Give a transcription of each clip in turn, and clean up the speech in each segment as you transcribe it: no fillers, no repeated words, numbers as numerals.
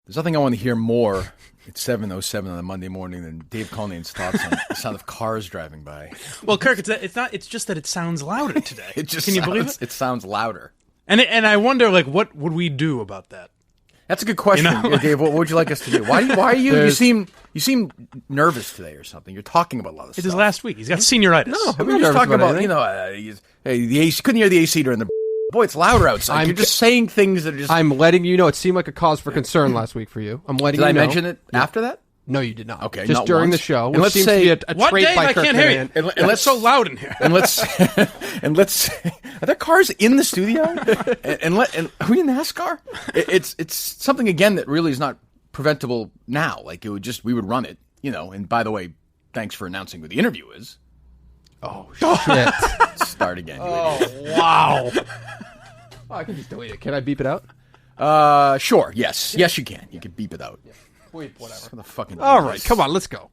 There's nothing I want to hear more at 7:07 on a Monday morning than Dave Culline's thoughts on the sound of cars driving by. Well, Kirk, it's just that it sounds louder today. Can you believe it? It sounds louder. And I wonder, like, what would we do about that? That's a good question, Dave. What would you like us to do? Why are you? You seem nervous today or something. You're talking about a lot of stuff. It is last week. He's got senioritis. No, we were just talking about the AC. Couldn't hear the AC during the. Boy, it's louder outside. You're just saying things that are just. I'm letting you know. It seemed like a cause for concern last week for you. I'm letting you know. Did I mention it after that? No, you did not. Okay, just not during once. the show. And let's seems say to be a what, trait Dave? by I Kirk can't hear you. And It's so loud in here. And let's. Are there cars in the studio? and are we in NASCAR? It's something again that really is not preventable now. Like we would run it, And by the way, thanks for announcing who the interview is. Oh shit! Start again. Wow. I can just delete it. Can I beep it out? Sure. Yes, you can. You can beep it out. Yeah. Wait, whatever. The fucking. All right, come on, let's go.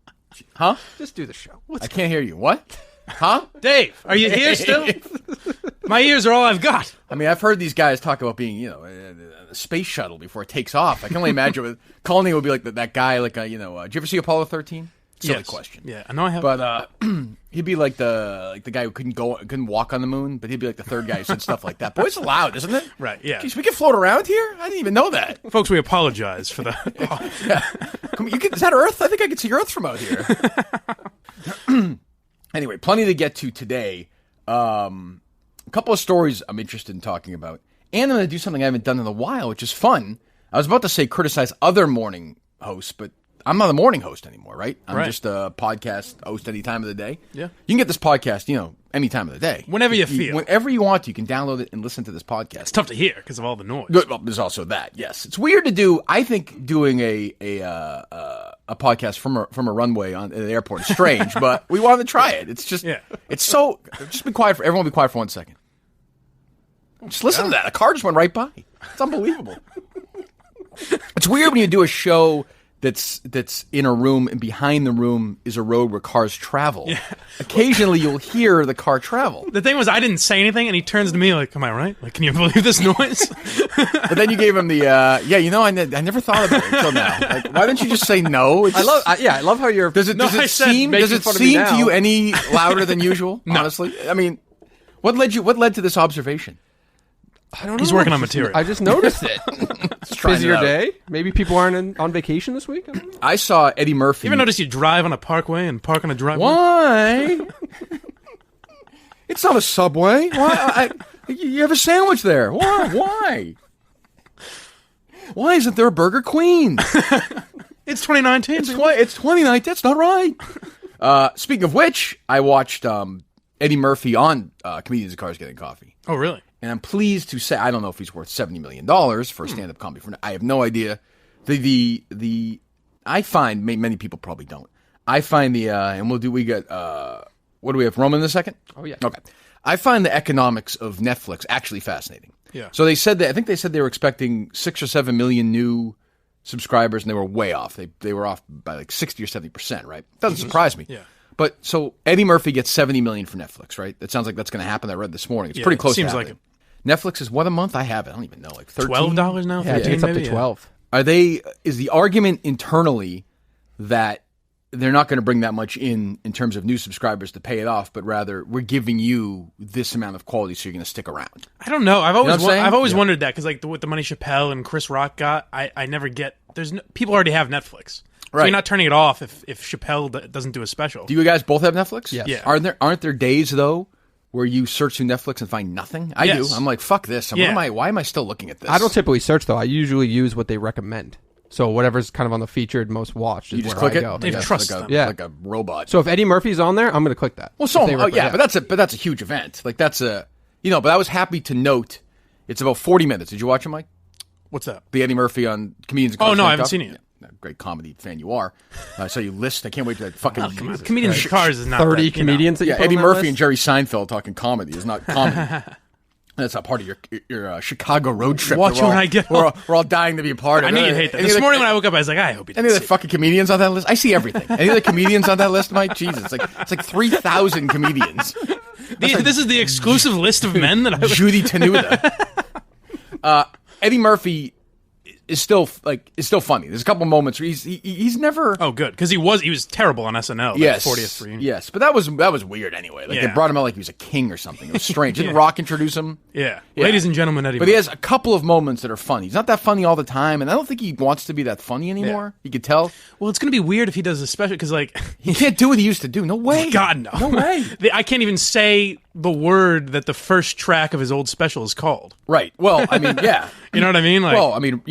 Huh? Just do the show. I can't hear you. What? Huh? Dave, are you here still? My ears are all I've got. I mean, I've heard these guys talk about being, a space shuttle before it takes off. I can only imagine Colony would be like that guy, like, did you ever see Apollo 13? Silly question. Yeah, I know I have. But he'd be like the guy who couldn't walk on the moon, but he'd be like the third guy who said stuff like that. Boy, it's loud, isn't it? Right, yeah. Jeez, we can float around here? I didn't even know that. Folks, we apologize for the... Is that Earth? I think I can see Earth from out here. Anyway, plenty to get to today. A couple of stories I'm interested in talking about. And I'm going to do something I haven't done in a while, which is fun. I was about to say criticize other morning hosts, but I'm not a morning host anymore, right? I'm just a podcast host any time of the day. Yeah. You can get this podcast, any time of the day. Whenever you feel. Whenever you want to, you can download it and listen to this podcast. It's tough to hear because of all the noise. Well, there's also that, yes. It's weird to do. I think doing a podcast from a runway at an airport is strange, but we wanted to try it. It's just, it's so, just be quiet everyone be quiet for 1 second. Just listen to that. A car just went right by. It's unbelievable. It's weird when you do a show that's in a room, and behind the room is a road where cars travel. Yeah. Occasionally, you'll hear the car travel. The thing was, I didn't say anything, and he turns to me like, "Am I right? Like, can you believe this noise?" But then you gave him the, I never thought of it until now. Like, why didn't you just say no? I love how you're. Does it seem to you any louder than usual? No. Honestly, I mean, what led to this observation? I don't know. He's working on material. I just noticed it. Busier day. Maybe people aren't on vacation this week. I saw Eddie Murphy. You ever notice you drive on a parkway and park on a driveway? Why? It's not a Subway. Why? You have a sandwich there. Why? Why isn't there a Burger Queen? It's 2019. It's 2019. That's not right. Speaking of which, I watched Eddie Murphy on Comedians in Cars Getting Coffee. Oh, really? And I'm pleased to say, I don't know if he's worth $70 million for a stand-up comedy. I have no idea. I find, many people probably don't. I find what do we have, Roman in a second? Oh, yeah. Okay. I find the economics of Netflix actually fascinating. Yeah. So I think they said they were expecting 6 or 7 million new subscribers, and they were way off. They were off by like 60 or 70%, right? Doesn't surprise me. Yeah. But so Eddie Murphy gets $70 million for Netflix, right? That sounds like that's going to happen. I read this morning. It's pretty close. Seems to like it. Netflix is what a month? I have it. I don't even know. Like $13? $12 now? Yeah, it's up to 12. Is the argument internally that they're not going to bring that much in terms of new subscribers to pay it off, but rather we're giving you this amount of quality so you're going to stick around? I don't know. I've always Yeah. wondered that because like what the money Chappelle and Chris Rock got, I never get. People already have Netflix. So right. you're not turning it off if Chappelle doesn't do a special. Do you guys both have Netflix? Yes. Yeah. Aren't there days though where you search through Netflix and find nothing? I do. I'm like, fuck this. Why am I still looking at this? I don't typically search though. I usually use what they recommend. So whatever's kind of on the featured most watched is you just where click I go. They trust them. like a robot. So if Eddie Murphy's on there, I'm going to click that. Well, but that's a huge event. Like that's but I was happy to note it's about 40 minutes. Did you watch it, Mike? What's that? The Eddie Murphy on Comedians. Oh no, I haven't seen it yet. Yeah, great comedy fan you are. So you list. I can't wait to fucking. Comedians in Cars is not 30 that, comedians. That you put Eddie on that Murphy list? and Jerry Seinfeld talking comedy is not comedy. That's not part of your Chicago road trip. Watch when I get home. We're all dying to be a part of. I knew you'd hate that. This morning when I woke up, I was like, I hope you didn't. Any of the fucking comedians on that list? I see everything. Any of the comedians on that list, Mike? Jesus, it's like 3,000 comedians. This is the exclusive list of men that I Judy Tenuta. Eddie Murphy is still funny. There's a couple moments where he's never. Oh, good, because he was terrible on SNL. Yes, 40th reunion. Yes, but that was weird anyway. Like they brought him out like he was a king or something. It was strange. Didn't Rock introduce him? Yeah. Ladies and gentlemen, Eddie. But he has a couple of moments that are funny. He's not that funny all the time, and I don't think he wants to be that funny anymore. You could tell. Well, it's going to be weird if he does a special because he can't do what he used to do. No way. God, no. No way. I can't even say the word that the first track of his old special is called. Right. Well, I mean, yeah. You know what I mean? Well, I mean,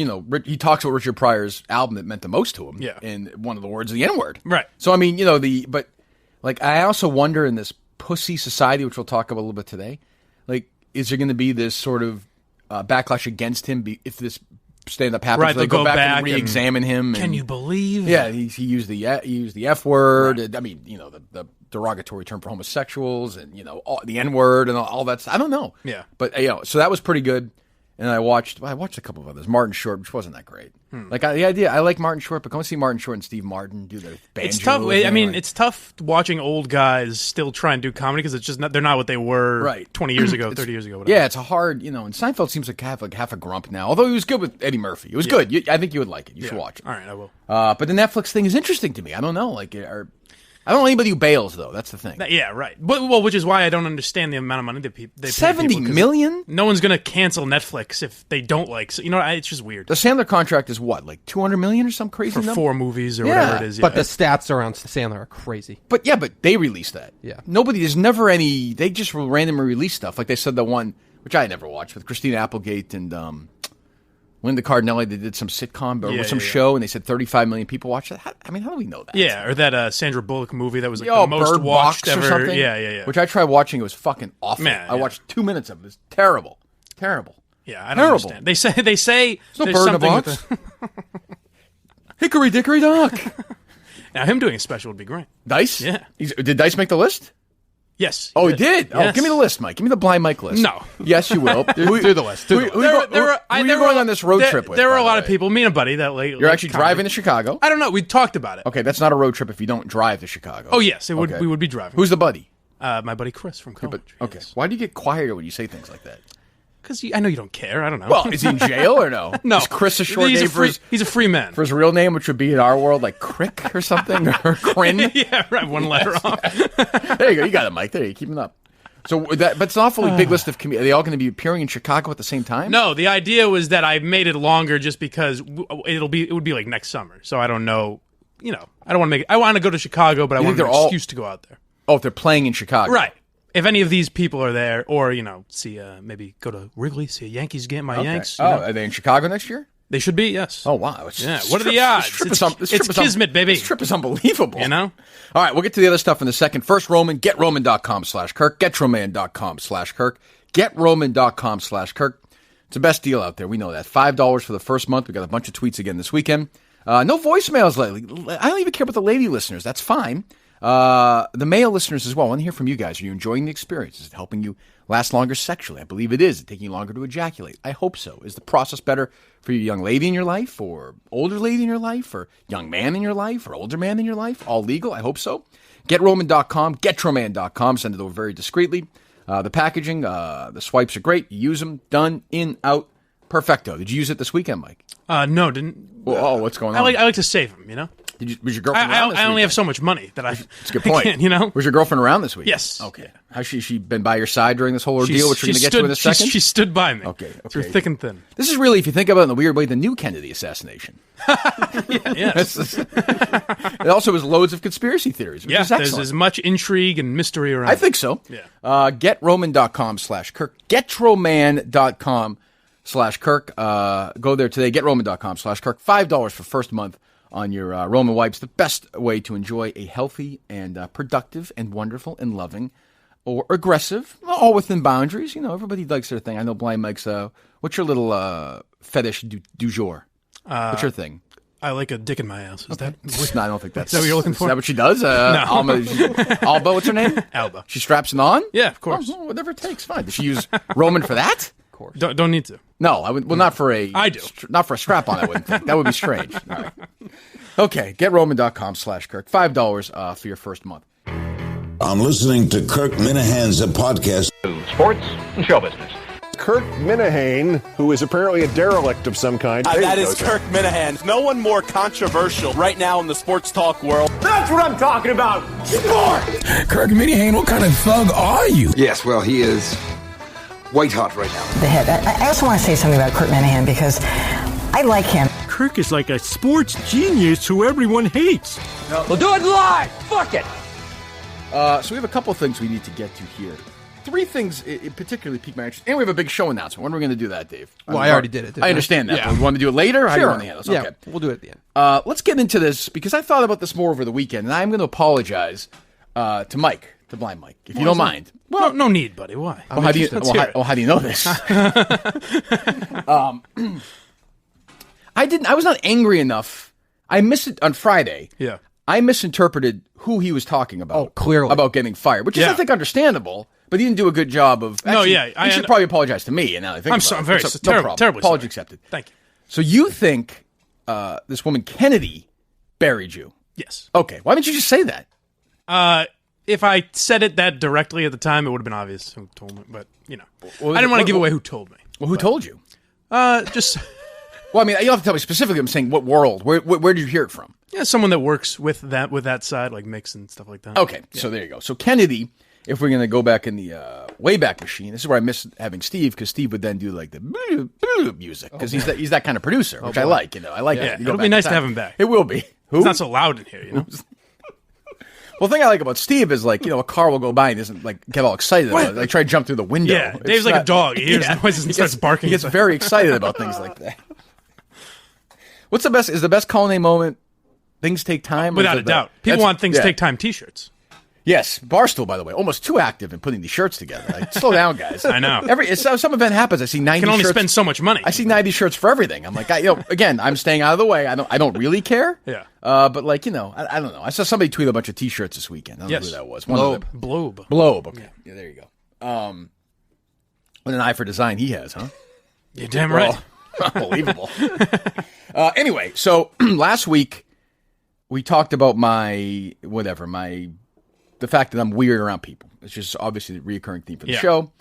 he talks about Richard Pryor's album that meant the most to him. Yeah. And one of the words is the N-word. Right. So, I mean, but I also wonder in this pussy society, which we'll talk about a little bit today, is there going to be this sort of backlash against him if this stand-up happens? Right, they go back and re-examine him. Can you believe? Yeah, he used the F word. Right. I mean, the derogatory term for homosexuals and, the N-word and all that stuff. I don't know. Yeah. But, so that was pretty good. And I watched a couple of others. Martin Short, which wasn't that great. The idea, I like Martin Short, but go and see Martin Short and Steve Martin do their banjo. It's tough. It's tough watching old guys still try and do comedy because it's just they're not what they were 20 years ago, 30 years ago. Whatever. Yeah, it's a hard, and Seinfeld seems like half a grump now. Although he was good with Eddie Murphy. It was good. I think you would like it. You should watch it. All right, I will. But the Netflix thing is interesting to me. I don't know. I don't know anybody who bails, though. That's the thing. Yeah, right. Well, which is why I don't understand the amount of money they pay. $70 million? No one's going to cancel Netflix if they don't like. So, it's just weird. The Sandler contract is what, like $200 million or some crazy number? For 4 movies or whatever it is. Yeah. But the stats around Sandler are crazy. But they released that. Yeah. There's never any. They just randomly release stuff. Like they said the one, which I never watched, with Christina Applegate and Linda Cardinelli. They did some sitcom or some show, and they said 35 million people watched it. How do we know that? Yeah, or that Sandra Bullock movie that was the most Bird watched Box ever. Or something? Yeah. Which I tried watching. It was fucking awful. I watched 2 minutes of it. It was terrible. Yeah, I don't understand. They say there's no there's bird in a something box. Hickory dickory dock. Now him doing a special would be great. Dice? Yeah. Did Dice make the list? Yes. Oh, he did? Yes. Oh, give me the list, Mike. Give me the blind Mike list. No. Yes, you will. Do the list. Who are you going on this road trip with? There were a lot of people. Me and a buddy that You're actually driving to Chicago? I don't know. We talked about it. Okay, that's not a road trip if you don't drive to Chicago. Oh, yes. We would be driving. Who's the buddy? My buddy Chris from college. Okay. Yes. Why do you get quieter when you say things like that? Because I know you don't care. I don't know. Well, is he in jail or no? No. Is Chris a short name for he's a free man. For his real name, which would be in our world like Crick or something? Or Crin? Yeah, right. One letter off. There you go. You got it, Mike. There you go. Keep him up. But it's an awfully big list of comedians. Are they all going to be appearing in Chicago at the same time? No, the idea was that I made it longer just because it would be like next summer. So I don't know. I don't want to make it. I want to go to Chicago, but I want an excuse to go out there. Oh, if they're playing in Chicago, right? If any of these people are there, or see, maybe go to Wrigley, see a Yankees game. Yanks. Are they in Chicago next year? They should be. Yes. Oh wow. What are the odds? It's kismet, baby. This trip is unbelievable. All right, we'll get to the other stuff in a second. First, Roman, GetRoman.com/Kirk, GetRoman.com/Kirk, GetRoman.com/Kirk. It's the best deal out there. We know that. $5 for the first month. We got a bunch of tweets again this weekend. No voicemails lately. I don't even care about the lady listeners. That's fine. The male listeners as well. I want to hear from you guys. Are you enjoying the experience? Is it helping you last longer sexually? I believe it is. Is it taking you longer to ejaculate? I hope so. Is the process better for you, young lady in your life, or older lady in your life, or young man in your life, or older man in your life? All legal? I hope so. GetRoman.com, GetRoman.com. Send it over very discreetly. The packaging, the swipes are great. You use them. Done. In, out. Perfecto. Did you use it this weekend, Mike? No, didn't. What's going on? I like to save them, Was your girlfriend around this I only weekend? have so much money that That's a good point. Can't, Was your girlfriend around this week? Yes. Okay. How's she been by your side during this whole ordeal, which we're going to get to in a second? She stood by me. Okay. Through thick and thin. This is really, if you think about it in a weird way, the new Kennedy assassination. Yes. It also has loads of conspiracy theories, which is excellent. There's as much intrigue and mystery around. I think so. Yeah. GetRoman.com/Kirk. GetRoman.com/Kirk. Go there today. GetRoman.com/Kirk. $5 for first month on your Roman wipes. The best way to enjoy a healthy and productive and wonderful and loving or aggressive, all within boundaries. Everybody likes their thing. I know Blind Mike's, what's your little fetish du jour? What's your thing? I like a dick in my ass. Is that? No, I don't think that's. Is that what you're looking for? Is that what she does? No. Alba, what's her name? Alba. She straps it on? Yeah, of course. Oh, whatever it takes, fine. Does she use Roman for that? Of course. Don't need to. No, I would. Well, not for a. I do. Not for a strap-on, I wouldn't think. That would be strange. All right. Okay, GetRoman.com/Kirk. $5 for your first month. I'm listening to Kirk Minihane's podcast. Sports and show business. Kirk Minihane, who is apparently a derelict of some kind. That is Kirk Minihane. No one more controversial right now in the sports talk world. That's what I'm talking about. Sport! Kirk Minihane, what kind of thug are you? Yes, well, he is white hot right now. The head. I also want to say something about Kirk Minihane because I like him. Kirk is like a sports genius who everyone hates. We'll do it live. Fuck it. So we have a couple things we need to get to here. 3 things it particularly piqued my interest. And we have a big show announcement. When are we going to do that, Dave? Well, I already did it. I understand that. But we want to do it later? How do you want to handle this? Yeah, okay. we'll do it at the end. Let's get into this because I thought about this more over the weekend, and I'm going to apologize to Mike, to Blind Mike, if you don't mind. Well, no need, buddy. Why? Well, how do you know this? I was not angry enough. I missed it on Friday. Yeah. I misinterpreted who he was talking about. Oh, clearly. About getting fired, which is, I think, understandable. But he didn't do a good job of. Actually, he should probably apologize to me. And now I think I'm very terribly apology sorry. accepted. Thank you. So you think this woman Kennedy buried you? Yes. Okay. Why didn't you just say that? If I said it that directly at the time, it would have been obvious who told me. But I didn't want to give away who told me. Well, who told you? Just. Well, I mean, you don't have to tell me specifically. I'm saying what world? Where did you hear it from? Yeah, someone that works with that side, like mix and stuff like that. Okay, so there you go. So Kennedy, if we're going to go back in the Wayback Machine, this is where I miss having Steve, because Steve would then do like the music, because he's that kind of producer, which I like. I like that. It'll be nice to have him back. It will be. Who? It's not so loud in here, Well, the thing I like about Steve is, like, a car will go by and doesn't, like, get all excited about it. Like, try to jump through the window. Yeah, Dave's like a dog. He hears noises and starts barking. He gets very excited about things like that. What's the best? Is the best Colonnade moment things take time? Without a doubt. People want things take time t-shirts. Yes. Barstool, by the way, almost too active in putting these shirts together. Like, slow down, guys. I know. Some event happens, I see 90 shirts. You can only spend so much money. I see 90 shirts for everything. I'm like, again, I'm staying out of the way. I don't really care. Yeah. But like, I don't know. I saw somebody tweet a bunch of t-shirts this weekend. I don't know who that was. Blobe. Okay. Yeah, there you go. What an eye for design he has, huh? You're damn right. Unbelievable. Anyway, so last week we talked about the fact that I'm weird around people. It's just obviously the reoccurring theme for the show.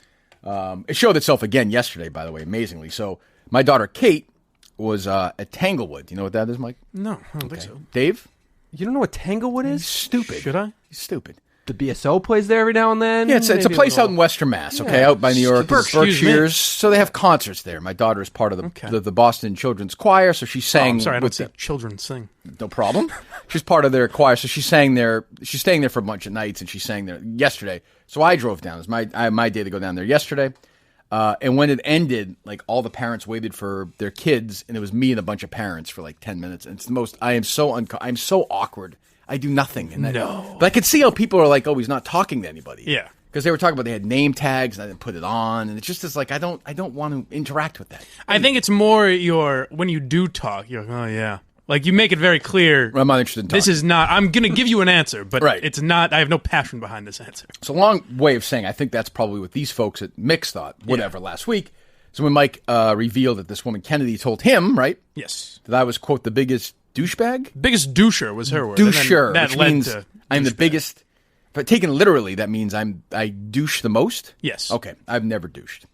It showed itself again yesterday, by the way, amazingly. So my daughter Kate was at Tanglewood. You know what that is, Mike? No, I don't think so. Dave? You don't know what Tanglewood is? He's stupid. Should I? He's stupid. The BSO plays there every now and then. Yeah, it's a place out in Western Mass, okay, out by New York, Berkshires. So they have concerts there. My daughter is part of the Boston Children's Choir, so she sang. I'm sorry, I don't see children sing. No problem. She's part of their choir, so she sang there. She's staying there for a bunch of nights, and she sang there yesterday. So I drove down. It was my day to go down there yesterday. And when it ended, like, all the parents waited for their kids, and it was me and a bunch of parents for like 10 minutes. And it's the most. I'm so awkward. I do nothing. And but I could see how people are like, oh, he's not talking to anybody. Yeah. Because they were talking about they had name tags, and I didn't put it on. And it's just like, I don't want to interact with that. I think it's more when you do talk, you're like, oh, yeah. Like, you make it very clear. I'm not interested in talking. This is not, I'm going to give you an answer, but it's not, I have no passion behind this answer. It's a long way of saying I think that's probably what these folks at Mix thought, last week. So when Mike revealed that this woman Kennedy told him, right? Yes. That I was, quote, the biggest douchebag? Biggest doucher was her word. Doucher, that which led means to I'm the biggest. But taken literally, that means I douche the most? Yes. Okay, I've never douched.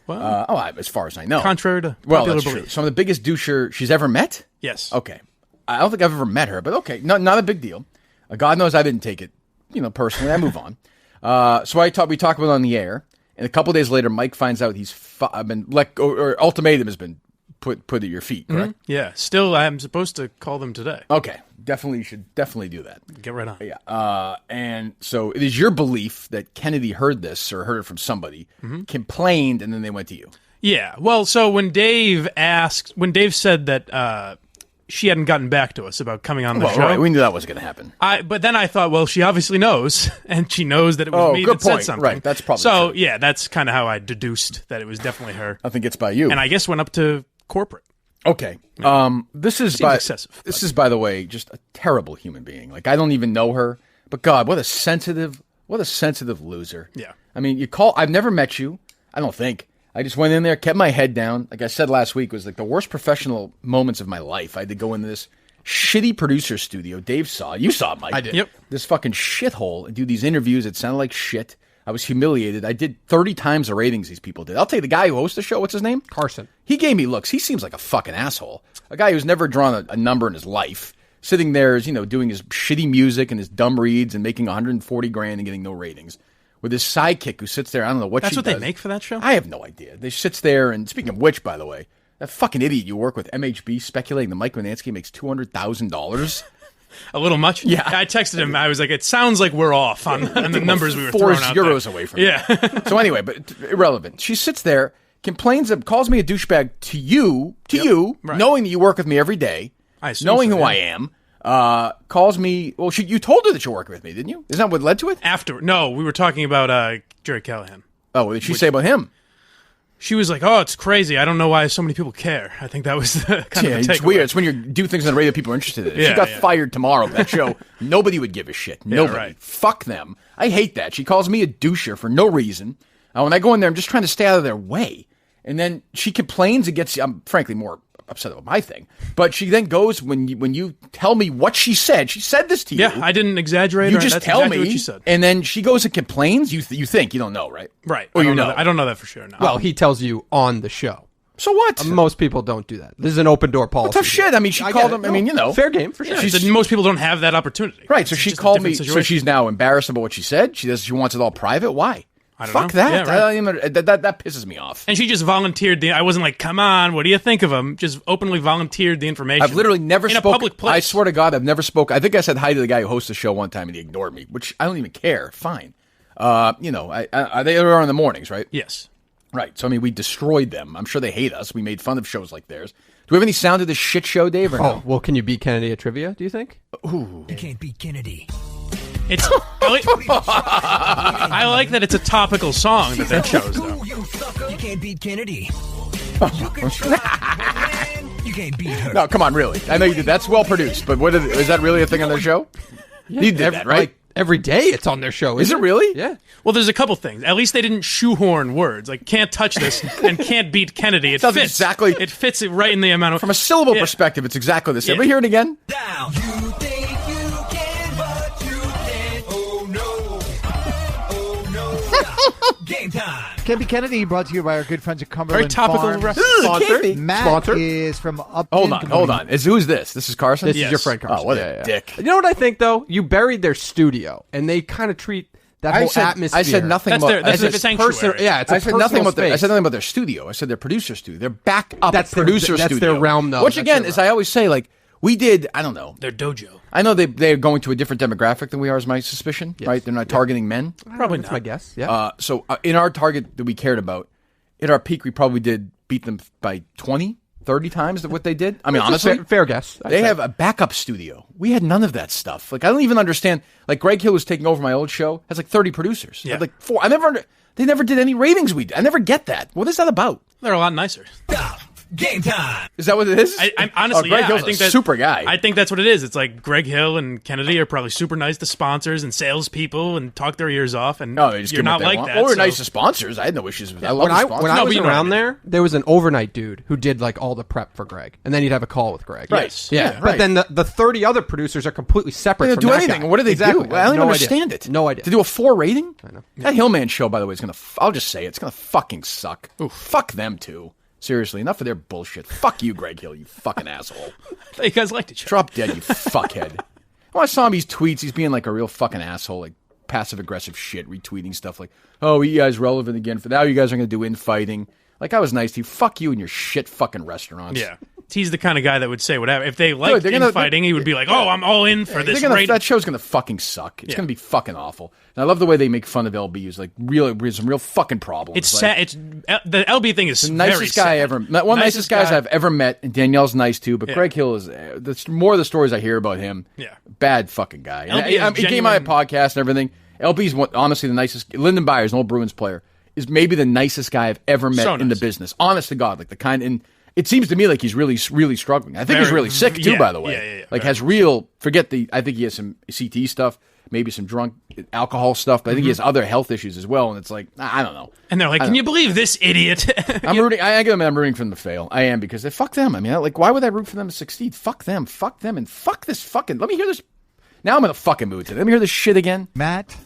Well, as far as I know. Contrary to popular popular belief. belief. So I'm the biggest doucher she's ever met? Yes. Okay. I don't think I've ever met her, but okay, not a big deal. God knows I didn't take it, personally. I move on. So we talk about it on the air, and a couple days later, Mike finds out I've been or ultimatum has been put at your feet, correct? Mm-hmm. Yeah. Still, I'm supposed to call them today. Okay. You should definitely do that. Get right on. Yeah. And so it is your belief that Kennedy heard this or heard it from somebody, complained, and then they went to you. Yeah. Well, so when Dave said that she hadn't gotten back to us about coming on the show. Right. We knew that was going to happen. But then I thought, well, she obviously knows, and she knows that it was me that said something. Right. That's probably so. True. Yeah, that's kind of how I deduced that it was definitely her. I think it's by you. And I guess went up to corporate. Okay. This is excessive. This is, by the way, just a terrible human being. Like, I don't even know her, but God, what a sensitive loser. Yeah. I mean, I've never met you. I don't think. I just went in there, kept my head down. Like I said last week, it was like the worst professional moments of my life. I had to go into this shitty producer studio. Dave saw. You saw it, Mike. I did. Yep. This fucking shithole and do these interviews. It sounded like shit. I was humiliated. I did 30 times the ratings these people did. I'll tell you, the guy who hosts the show, what's his name? Carson. He gave me looks. He seems like a fucking asshole. A guy who's never drawn a number in his life, sitting there, doing his shitty music and his dumb reads and making $140,000 and getting no ratings. With his sidekick who sits there, I don't know what That's she what does. they make for that show? I have no idea. They sits there, and speaking of which, by the way, that fucking idiot you work with, MHB, speculating that Mike Manansky makes $200,000. A little much? Yeah. I texted him. I was like, it sounds like we're off on the numbers we were throwing out there. 4 euros away from Yeah. So anyway, but irrelevant. She sits there, complains, calls me a douchebag to you, Right. knowing that you work with me every day, knowing who I am. Calls me. Well, you told her that you're working with me, didn't you? Isn't that what led to it? No, we were talking about Jerry Callahan. Oh, what did she say about him? She was like, "Oh, it's crazy. I don't know why so many people care." I think that was the kind of the it's weird. It's when you do things on the radio people are interested in. If she got fired tomorrow, that show, nobody would give a shit. Nobody. Right. Fuck them. I hate that. She calls me a doucher for no reason. When I go in there, I'm just trying to stay out of their way. And then she complains and gets. I'm frankly more upset about my thing. But she then goes when you tell me what she said. She said this to you. Yeah, I didn't exaggerate. You just That's tell exactly me, what she said. and then she goes and complains. You think you don't know, right? Right. Or I you don't know? that. I don't know that for sure. No. Well, he tells you on the show. So what? Most people don't do that. This is an open door policy. Tough shit. I mean, she called him. I mean, fair game for sure. Yeah, most people don't have that opportunity. Right. So It's she just a called different me. So situation. she's now embarrassed about what she said. She wants it all private. Why? I don't Fuck know. that. Yeah, right. I don't even, that pisses me off. And she just volunteered. I wasn't like, "Come on, what do you think of him?" Just openly volunteered the information. I've literally never in spoken. a public place. I swear to God, I've never spoken. I think I said hi to the guy who hosts the show one time, and he ignored me, which I don't even care. Fine. They are in the mornings, right? Yes. Right. So I mean, we destroyed them. I'm sure they hate us. We made fun of shows like theirs. Do we have any sound of this shit show, Dave? Or no? Oh, well, can you beat Kennedy at trivia? Do you think? Ooh. You can't beat Kennedy. It's. I like that it's a topical song that they chose, though. You can't beat Kennedy. You can't beat her. No, come on, really. I know you did. That's well produced, but is that really a thing on their show? Yeah, you did that, right? Like, every day it's on their show. Is it really? Yeah. Well, there's a couple things. At least they didn't shoehorn words like "can't touch this" and "can't beat Kennedy." It Sounds fits exactly. It fits it right in the amount of. From a syllable perspective, it's exactly the same. Yeah. We hear it again. Down. You think you can, but you can't. Oh no. Oh no. Game time. Can't Be Kennedy, brought to you by our good friends at Cumberland Very topical Farms. Sponsor. Matt Sponsor. is from up. Hold on. Who's this? This is Carson? This Yes. is your friend Carson. Oh, what a dick. You know what I think, though? You buried their studio, and they kind of treat that whole atmosphere. I said nothing That's about their- that's I their said, sanctuary. Yeah, it's I said nothing about their. I said nothing about their studio. I said their producer studio. Their backup That's their- producer that's studio. their realm, though. Which That's again, their as I always say, like we did. I don't know. Their dojo. I know they're going to a different demographic than we are, is my suspicion. Yes. Right? They're not targeting men. Probably That's not. my guess. Yeah. So in our target that we cared about, at our peak, we probably did beat them by 20, 30 times what they did. I mean, honestly, fair guess. they have a backup studio. We had none of that stuff. Like I don't even understand. Like Greg Hill was taking over my old show. Has like 30 producers. Yeah. Like 4. They never did any ratings. I never get that. What is that about? They're a lot nicer. Stop. Game time. Is that what it is? I'm honestly, Greg yeah, Hill's I think a that super guy. I think that's what it is. It's like Greg Hill and Kennedy are probably super nice to sponsors and salespeople and talk their ears off. And No, they just you're give them not what they like want. that. Well, we're so- nice to sponsors. I had no issues with that. I love when I sponsors. when I No, was but you know what I around mean. there was an overnight dude who did like all the prep for Greg, and then he'd have a call with Greg. Right. Yes. Yeah, Yeah, but right. then the 30 other producers are completely separate. They from don't do that anything. guy. What do they Exactly. do? I don't even No understand idea. it. No idea. To do a 4 rating? I know. That Hillman show, by the way, is going to... I'll just say it. It's going to fucking suck. Fuck them, too. Seriously, enough of their bullshit. Fuck you, Greg Hill, you fucking asshole. You guys liked each other. Drop dead, you fuckhead. When I saw him, these tweets, he's being like a real fucking asshole, like passive-aggressive shit, retweeting stuff like, oh, you guys relevant again for now. You guys are going to do infighting. Like, I was nice to you. Fuck you and your shit fucking restaurants. Yeah. He's the kind of guy that would say whatever. If they liked they're gonna- infighting, he would be like, "Oh, I'm all in for this." That show's gonna fucking suck. It's Yeah. gonna be fucking awful. And I love the way they make fun of LBs, like some real fucking problems. It's like, sad. It's the LB thing is the very nicest guy I sad. ever met. One of the nicest guys I've ever met, and Danielle's nice too. But Yeah. Greg Hill is more of the stories I hear about him. Yeah. Bad fucking guy. And LB is he came on a podcast and everything. LB's honestly the nicest. Lyndon Byers, an old Bruins player, is maybe the nicest guy I've ever met So in the nice. business. Honest to God, like the kind. And it seems to me like he's really, really struggling. I think he's really sick too. yeah, By the way, yeah, like very has real. Forget the. I think he has some CT stuff. Maybe some drunk alcohol stuff, but I think he has other health issues as well. And it's like I don't know. And they're like, "Can you believe this idiot?" I'm rooting. I give them. I'm rooting for them to fail. I am because they fuck them. I mean, like, why would I root for them to succeed? Fuck them, and fuck this fucking. Let me hear this. Now I'm in a fucking mood today. Let me hear this shit again. Matt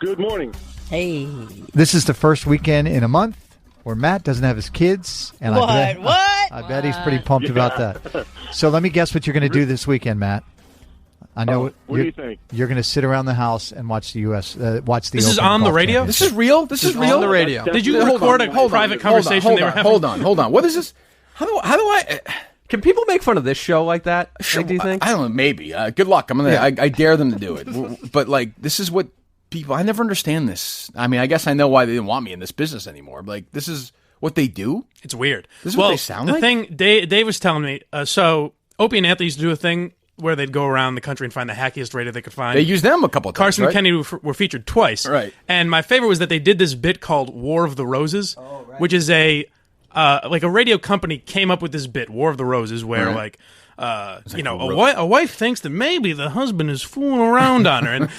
Good morning. Hey. This is the first weekend in a month where Matt doesn't have his kids. And I bet he's pretty pumped about that. So let me guess what you're going to do this weekend, Matt. I know. What do you think? You're going to sit around the house and watch the U.S. Watch the. This is Open on the golf radio. championship. This is real. This is real on the radio. Did you record a private conversation they were having? Hold on. What is this? How do I? Can people make fun of this show like that? Sure, do you think? I don't know. Maybe. Good luck. I dare them to do it. But like, this is what people. I never understand this. I mean, I guess I know why they didn't want me in this business anymore. But like, this is what they do. It's weird. This is what they sound like. The thing Dave was telling me. So Opie and Anthony used to do a thing where they'd go around the country and find the hackiest radio they could find. They used them a couple of times. Carson and Kenny were featured twice. Right. And my favorite was that they did this bit called War of the Roses, which is a radio company came up with this bit, War of the Roses, where a wife thinks that maybe the husband is fooling around on her, and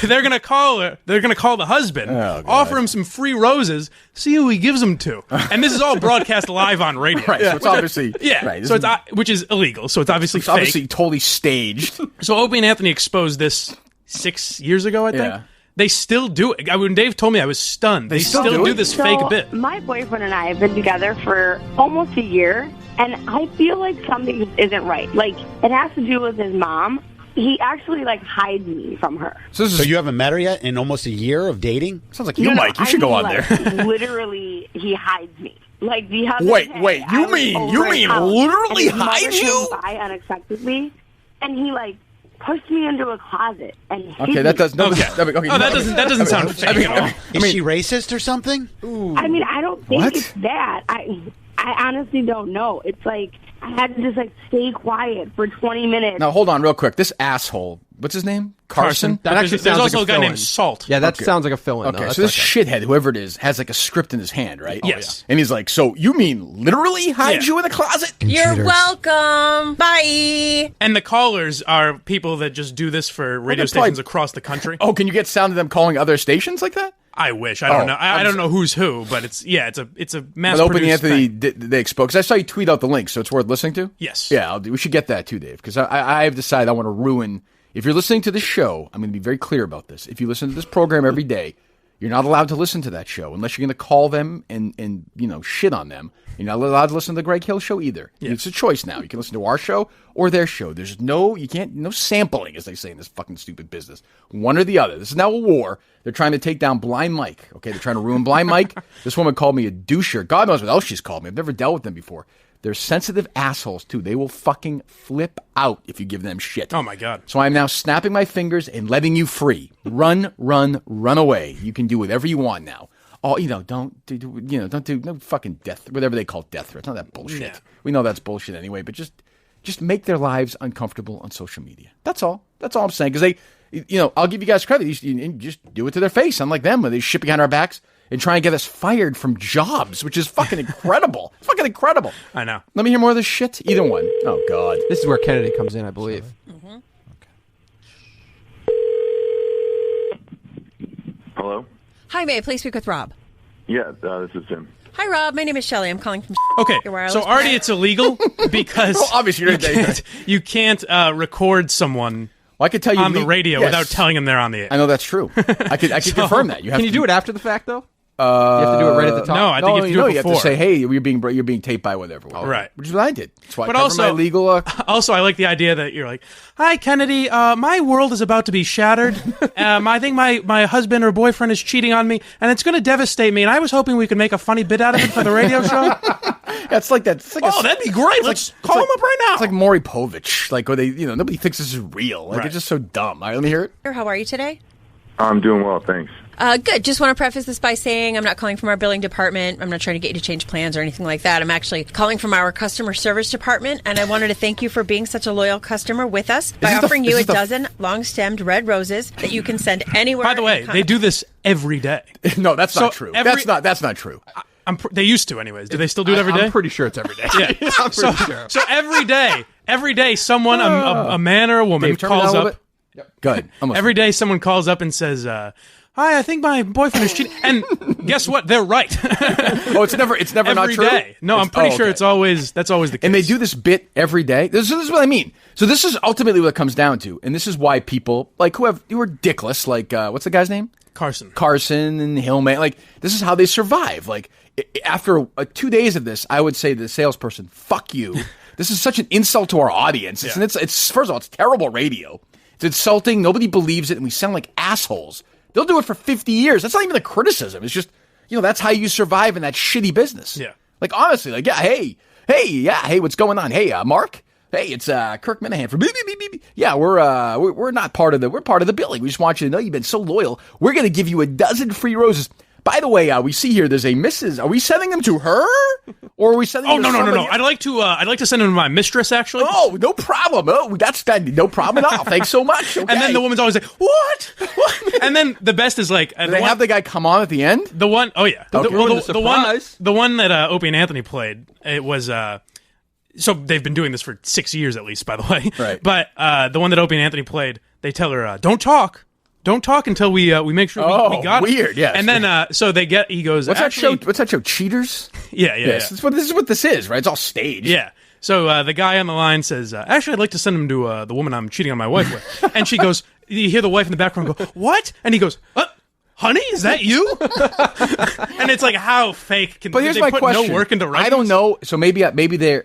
they're gonna call the husband, offer him some free roses, see who he gives them to, and this is all broadcast live on radio. Right, so it's obviously right. So which is illegal. So it's obviously fake. Obviously totally staged. So Opie and Anthony exposed this 6 years ago, I think. Yeah. They still do it. When Dave told me, I was stunned. They still do this fake bit. My boyfriend and I have been together for almost a year, and I feel like something just isn't right. Like, it has to do with his mom. He actually, hides me from her. So you haven't met her yet in almost a year of dating? Sounds like you, Mike. You should go on there. Literally, he hides me. Like, the other Wait, day, you mean literally hides you? By unexpectedly, and he, pushed me into a closet and okay, that doesn't sound fake at all. Is she racist or something? Ooh. I mean, I don't think it's that. I honestly don't know. It's like I had to just stay quiet for 20 minutes. Now hold on, real quick. This asshole, what's his name? Carson. That actually there's also a guy named Salt. Yeah, that sounds like a fill-in. Okay, so this shithead, whoever it is, has a script in his hand, right? Yes. And he's like, "So you mean literally hide you in the closet?" You're welcome. Bye. And the callers are people that just do this for radio stations across the country. Oh, can you get sound of them calling other stations like that? I wish. I don't know. I don't know who's who, but it's a mass. Well, Opie and Anthony they exposed. Because I saw you tweet out the link, so it's worth listening to. Yes. Yeah, we should get that too, Dave. Because I have decided I want to ruin. If you're listening to this show, I'm going to be very clear about this. If you listen to this program every day, you're not allowed to listen to that show unless you're going to call them and shit on them. You're not allowed to listen to the Greg Hill Show either. Yeah. It's a choice now. You can listen to our show or their show. There's no sampling, as they say in this fucking stupid business. One or the other. This is now a war. They're trying to take down Blind Mike. Okay, they're trying to ruin Blind Mike. This woman called me a doucher. God knows what else she's called me. I've never dealt with them before. They're sensitive assholes, too. They will fucking flip out if you give them shit. Oh, my God. So I'm now snapping my fingers and letting you free. Run away. You can do whatever you want now. Oh, don't do no fucking death, whatever they call death threats. Not that bullshit. Yeah. We know that's bullshit anyway, but just make their lives uncomfortable on social media. That's all. That's all I'm saying. Because I'll give you guys credit. You just do it to their face, unlike them, when they shit behind our backs and try and get us fired from jobs, which is fucking incredible. It's fucking incredible. I know. Let me hear more of this shit. Either one. Oh, God. This is where Kennedy comes in, I believe. Mm-hmm. Okay. Hello? Hi, may I please speak with Rob? Yeah, this is Tim. Hi, Rob. My name is Shelly. I'm calling from Okay, so already it's illegal because well, obviously you can't record someone I could tell you on the radio without telling them they're on the air. I know that's true. I could confirm that. Can you do it after the fact, though? You have to do it right at the top. No, I think you have to do it before. You have to say, "Hey, you're being taped by whatever." Right, which is what I did. That's why. But I also, my legal. Also, I like the idea that you're like, "Hi, Kennedy. My world is about to be shattered. I think my husband or boyfriend is cheating on me, and it's going to devastate me. And I was hoping we could make a funny bit out of it for the radio show." Yeah, it's like that. It's like that'd be great. Let's call him up right now. It's like Maury Povich. Like, where they, nobody thinks this is real. Like, it's just so dumb. Let me hear it. How are you today? I'm doing well, thanks. Good. Just want to preface this by saying I'm not calling from our billing department. I'm not trying to get you to change plans or anything like that. I'm actually calling from our customer service department, and I wanted to thank you for being such a loyal customer with us by offering you a dozen long-stemmed red roses that you can send anywhere. By the way, they do this every day. No, that's not true. That's not true. They used to, anyways. Do they still do it every day? I'm pretty sure it's every day. Yeah, I'm pretty sure. So every day, someone, a man or a woman, Dave, calls up. Yep. Good. Every day, someone calls up and says, "Hi, I think my boyfriend is cheating." And guess what? They're right. It's never not true. Every day. No, I'm pretty sure that's always the case. And they do this bit every day. This is what I mean. So this is ultimately what it comes down to, and this is why people who are dickless, like what's the guy's name? Carson and Hillman. Like, this is how they survive. Like, after 2 days of this, I would say to the salesperson, fuck you. This is such an insult to our audience. It's first of all, it's terrible radio. It's insulting. Nobody believes it, and we sound like assholes. They'll do it for 50 years. That's not even a criticism. It's just, that's how you survive in that shitty business. Yeah. Like, honestly, like, hey, what's going on? Hey, Mark? Hey, it's Kirk Minihane from Yeah, we're not part of we're part of the billing. We just want you to know you've been so loyal. We're going to give you a dozen free roses. By the way, we see here there's a Mrs. Are we sending them to her, or are we sending? Oh, them to no. I'd like to send them to my mistress, actually. Oh, no problem. Oh, that's no problem at all. Thanks so much. Okay. And then the woman's always like, "What?" And then the best is like, do they have the guy come on at the end? The one, oh yeah, okay. the one that Opie and Anthony played. It was so they've been doing this for 6 years at least, by the way. Right. But the one that Opie and Anthony played, they tell her, "Don't talk." Don't talk until we make sure we got it. Weird, yes. And then so he goes. What's that show? What's that show? Cheaters. Yeah. This is what this is, right? It's all staged. Yeah. So the guy on the line says, "Actually, I'd like to send him to the woman I'm cheating on my wife with." And she goes, you hear the wife in the background go, "What?" And he goes, "Honey, is that you?" And it's like, how fake can? But here's they my put question. No work into writing. I don't know. So maybe do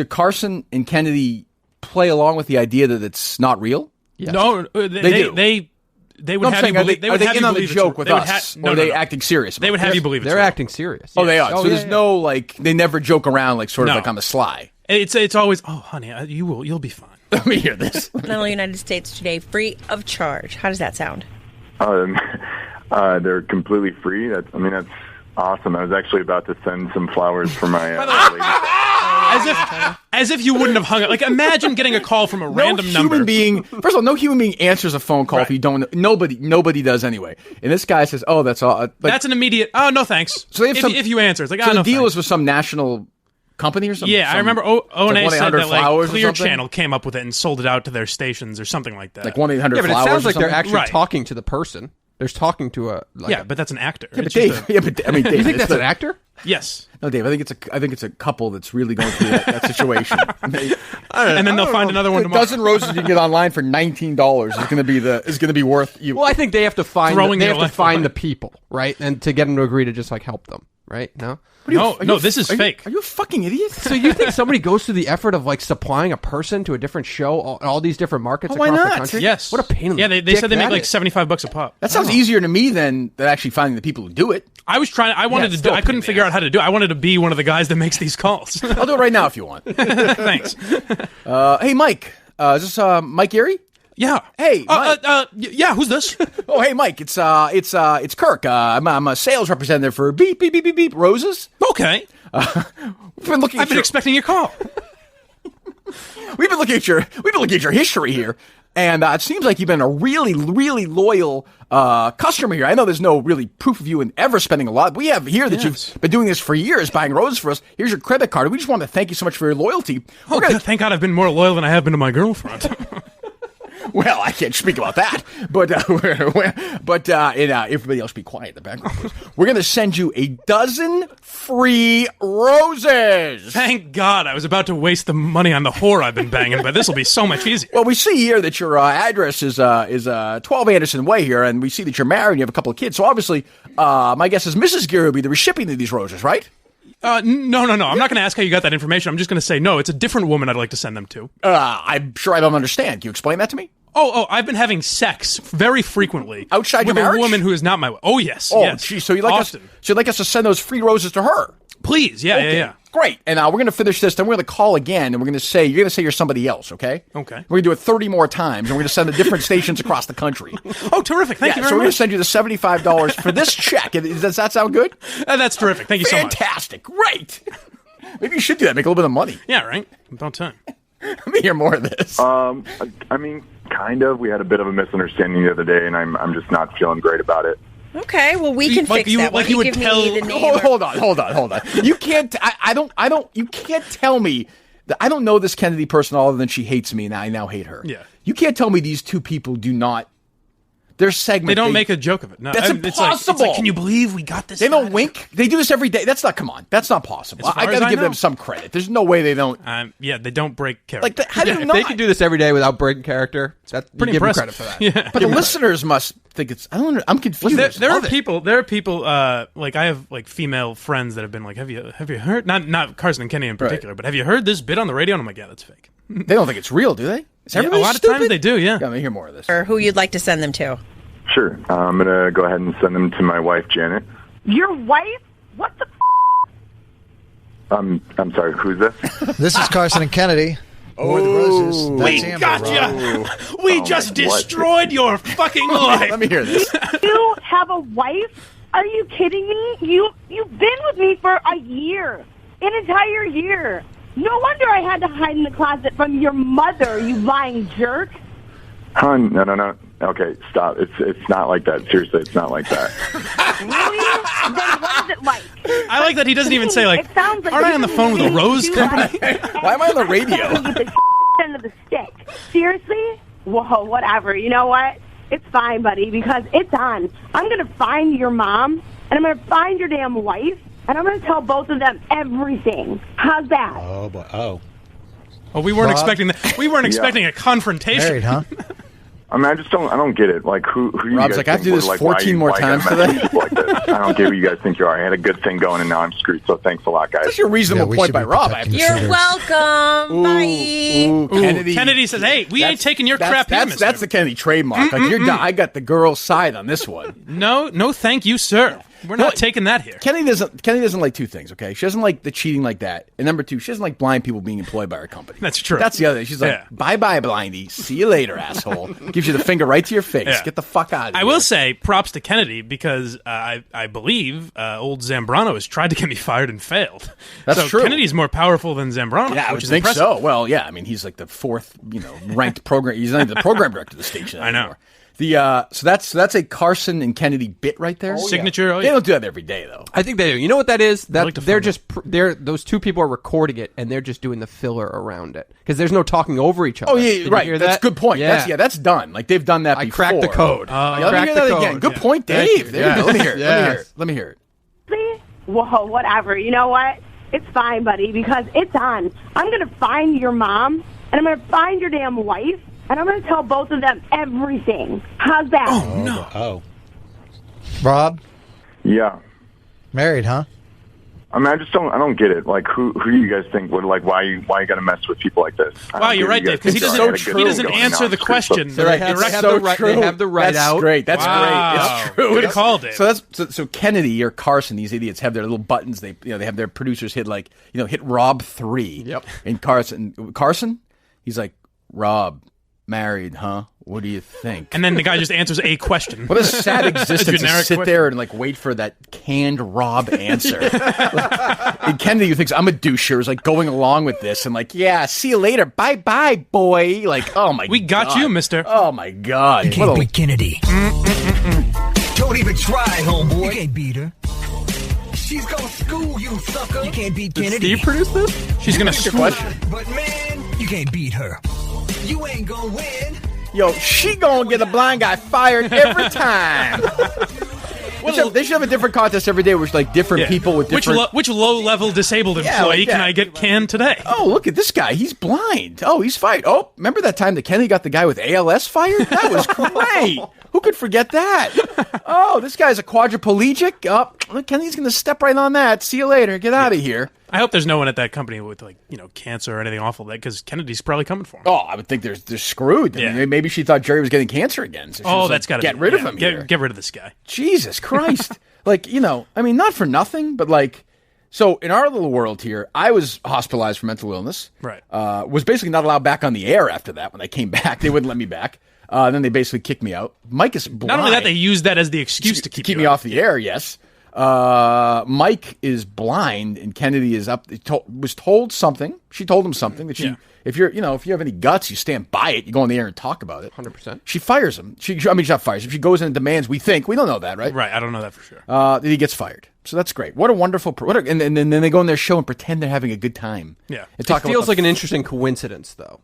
Carson and Kennedy play along with the idea that it's not real? Yes. No, they do. They would have you believe. They would have in on the joke with us, or are they acting serious? They would have you believe it's They're real. acting serious. Oh, they are. So there's no like they never joke around like sort of like on the sly. It's always, "Oh, honey, you'll be fine." Let me hear this. Mental United States today, free of charge. How does that sound? They're completely free. That's awesome. I was actually about to send some flowers for my lady. As if you wouldn't have hung up. Like, imagine getting a call from a random number. First of all, no human being answers a phone call if you don't. Nobody does anyway. And this guy says, "Oh, that's all." That's an immediate. Oh, no, thanks. So if you answer, it's like, the deal thanks. is with some national company or something. Yeah, I remember O&A said that Flowers Clear Channel came up with it and sold it out to their stations or something like that. Like 1-800 Yeah, but Flowers. it sounds like they're something? actually talking to the person. They're talking to a. But that's an actor. Yeah, but Dave. Dave, you think that's an actor? Yes. No, Dave. I think it's a couple that's really going through that situation. And then they'll find another one tomorrow. A dozen roses you can get online for $19 is going to be worth you. Well, I think they have to find the people, right, and to get them to agree to just like help them, right? No. No, this is fake. Are you a fucking idiot? So you think somebody goes through the effort of like supplying a person to a different show, all these different markets across the country? Yes. What a pain in the dick. They said they make like is. $75 a pop. That sounds easier to me than actually finding the people who do it. I was trying. I wanted to do. I couldn't figure out how to do it. I wanted to be one of the guys that makes these calls. I'll do it right now if you want. Thanks. Hey, Mike. Is this Mike Erie? Yeah. Hey, Mike. Yeah. Who's this? Oh, hey, Mike. It's Kirk. I'm a sales representative for Beep Beep Beep Beep Beep Roses. Okay. We've been looking. I've been expecting your call. We've been looking at your history here, and it seems like you've been a really, really loyal customer here. I know there's no really proof of you ever spending a lot. We have here that you've been doing this for years, buying roses for us. Here's your credit card. We just want to thank you so much for your loyalty. Thank God I've been more loyal than I have been to my girlfriend. Well, I can't speak about that, but everybody else be quiet in the background, please. We're going to send you a dozen free roses. Thank God. I was about to waste the money on the whore I've been banging, but this will be so much easier. Well, we see here that your address is 12 Anderson Way here, and we see that you're married and you have a couple of kids. So obviously, my guess is Mrs. Geary will be the recipient of these roses, right? No. I'm not going to ask how you got that information. I'm just going to say, no, it's a different woman I'd like to send them to. I'm sure I don't understand. Can you explain that to me? Oh, I've been having sex very frequently. Outside with your marriage? a woman who is not my wife. Oh, yes. Oh, yes. Geez, so you'd like us to send those free roses to her? Please, yeah, okay. yeah. Great. And we're going to finish this, then we're going to call again, and you're going to say you're somebody else, okay? Okay. We're going to do it 30 more times, and we're going to send to different stations across the country. Oh, terrific. Thank you very much. So we're going to send you the $75 for this check. Does that sound good? That's terrific. Thank you so much. Fantastic. Great. Maybe you should do that. Make a little bit of money. Yeah, right? About time. Let me hear more of this. I mean, kind of. We had a bit of a misunderstanding the other day, and I'm just not feeling great about it. Okay, well, we can fix that. Like you would tell. Hold on. You can't. I don't. You can't tell me that I don't know this Kennedy person other than she hates me, and I now hate her. Yeah. You can't tell me these two people do not. Their segment. They don't make a joke of it. No, that's impossible. It's like, can you believe we got this? They don't wink. They do this every day. That's not. Come on. That's not possible. I got to give them some credit. There's no way they don't. Yeah, they don't break character. Like, how do you if not? they can do this every day without breaking character, that's pretty you give impressive them credit for that. Yeah. But the listeners must. think it's. I don't. I'm confused. There are people. Like I have like female friends that have been like, have you heard? Not Carson and Kenny in particular, but have you heard this bit on the radio? And I'm like, yeah, that's fake. They don't think it's real, do they? Is a lot of times they do. Yeah. Let me hear more of this. Or who you'd like to send them to? Sure. I'm going to go ahead and send them to my wife, Janet. Your wife? What the I'm sorry, who's this? This is Carson and Kennedy. War of the Roses. We got you. We just destroyed your fucking life. Let me hear this. You have a wife? Are you kidding me? You've been with me for a year. An entire year. No wonder I had to hide in the closet from your mother, you lying jerk. Hon, no. Okay, stop. It's not like that. Seriously, it's not like that. Really? Then what is it like? I like that he doesn't even say, like, It sounds like aren't I on the phone with a rose company? Why am I on the radio? You get the end of the stick. Seriously? Whoa, whatever. You know what? It's fine, buddy, because it's on. I'm going to find your mom, and I'm going to find your damn wife, and I'm going to tell both of them everything. How's that? Oh, boy. Oh. Oh, we weren't expecting that. We weren't expecting a confrontation. Married, huh? I mean, I don't get it. Like, who you Rob's guys like, I have to think do this would, 14 more why you times gotta mess today? with people like this? I don't get what you guys think you are. I had a good thing going, and now I'm screwed. So thanks a lot, guys. That's a reasonable we point should by be Rob. protecting You're welcome. Bye. Kennedy says, hey, we ain't taking your crap here, mister. That's the Kennedy trademark. Like, I got the girl's side on this one. No, thank you, sir. We're not taking that here. Kennedy doesn't like two things, okay? She doesn't like the cheating like that. And number two, she doesn't like blind people being employed by her company. That's true. That's the other thing. She's like, bye-bye, blindy. See you later, asshole. Gives you the finger right to your face. Yeah. Get the fuck out of here. I will say props to Kennedy because I believe old Zambrano has tried to get me fired and failed. That's so true. Kennedy's more powerful than Zambrano, Yeah, I which would is think impressive. so. Well, yeah, I mean, he's like the fourth, ranked program. He's not even the program director of the station anymore. So that's a Carson and Kennedy bit right there. Signature. Oh, They don't do that every day though. I think they do. You know what that is? That like to they're find just those two people are recording it and they're just doing the filler around it because there's no talking over each other. Oh yeah, Did you right. hear That's that? a good point. Yeah. That's done. Like they've done that. I before. cracked the code. Let me Cracked hear the that code. again. Good point, Thank Dave. you. There you go. Let me hear it. Yes. Let me hear it. See? Whoa, whatever. You know what? It's fine, buddy, because it's on. I'm going to find your mom, and I'm going to find your damn wife, and I'm going to tell both of them everything. How's that? Oh, no. Oh. Rob? Yeah. Married, huh? I mean, I don't get it. Like, who you guys think would, like, why you got to mess with people like this? Wow, you're right, Dave, because he doesn't answer the question. They have the right That's out. great. That's Wow. great. It's true. Good call, Dave. So Kennedy or Carson, these idiots have their little buttons. They have their producers hit hit Rob 3. Yep. And Carson, he's like, Rob, married, huh? What do you think? And then the guy just answers a question. What a sad existence to generic sit question. there and wait for that canned Rob answer. And Kennedy, who thinks I'm a doucher, is going along with this and yeah, see you later, bye bye, boy. Oh my, we got God. you, mister. Oh my God, You can't beat Kennedy. Don't even try, homeboy. You can't beat her. She's gonna school you, sucker. You can't beat Kennedy. Steve produce this? She's gonna That's your school. question. But man, you can't beat her. You ain't gonna win. Yo, she gonna get a blind guy fired every time. They should have a different contest every day, where it's different people with different. Which low-level disabled employee can I get canned today? Oh, look at this guy. He's blind. Oh, he's fired. Oh, remember that time that Kenny got the guy with ALS fired? That was great. Who could forget that? Oh, this guy's a quadriplegic. Oh, Kenny's going to step right on that. See you later. Get out of here. I hope there's no one at that company with cancer or anything awful, because Kennedy's probably coming for him. Oh, I would think they're screwed. I mean, maybe she thought Jerry was getting cancer again. So she was that's got to get rid of him. Get rid of this guy. Jesus Christ. I mean, not for nothing, but so in our little world here, I was hospitalized for mental illness. Right. Was basically not allowed back on the air after that. When I came back, they wouldn't let me back. Then they basically kicked me out. Mike is blind. Not only that, they used that as the excuse to keep me off the air. Yes. Mike is blind, and Kennedy is up. Was told something. She told him something that if you have any guts, you stand by it. You go on the air and talk about it. 100%. She fires him. She not fires him. She goes in and demands. We don't know that, right? Right. I don't know that for sure. That he gets fired. So that's great. What a wonderful. And then they go on their show and pretend they're having a good time. Yeah. It feels like an interesting coincidence, though.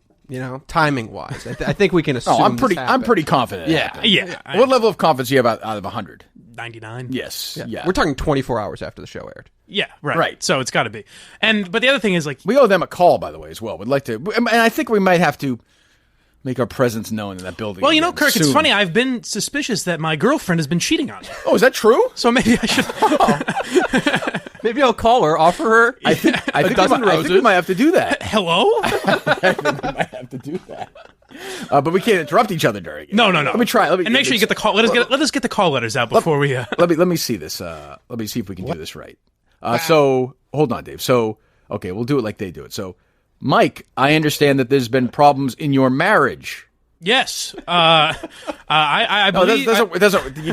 Timing wise, I think we can assume. I'm pretty confident. Yeah. What level of confidence do you have out of 100? 99. Yes. Yeah. We're talking 24 hours after the show aired. Yeah. Right. So it's got to be. But the other thing is we owe them a call, by the way, as well. We'd like to, and I think we might have to. make our presence known in that building. Well, you know, Kirk, soon. it's funny. I've been suspicious that my girlfriend has been cheating on me. Oh, is that true? So maybe I should. Maybe I'll call her, offer her I think a dozen roses. I think we might have to do that. Hello? I think we might have to do that. But we can't interrupt each other during it. No. Let me try. And make sure you get the call. Let us get the call letters out before we. Let me see this. Let me see if we can do this right. So hold on, Dave. So okay, we'll do it like they do it. So, Mike, I understand that there's been problems in your marriage. Yes. I believe...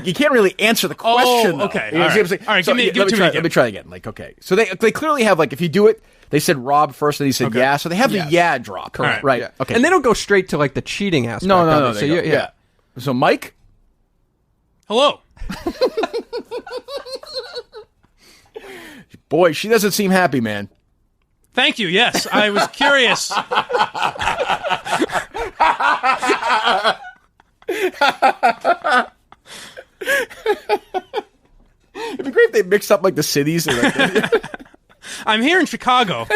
You can't really answer the question, though. Okay. You know what I'm saying? All right, So, give it to me again. Let me try again. Like, okay. So they clearly have, like, if you do it, they said Rob first, and he said yeah. So they have the yeah drop. Correct. Right. Yeah. Okay. And they don't go straight to, like, the cheating aspect. No. So yeah. So, Mike? Hello. Boy, she doesn't seem happy, man. Thank you. Yes, I was curious. It'd be great if they mixed up like the cities. And, like, I'm here in Chicago.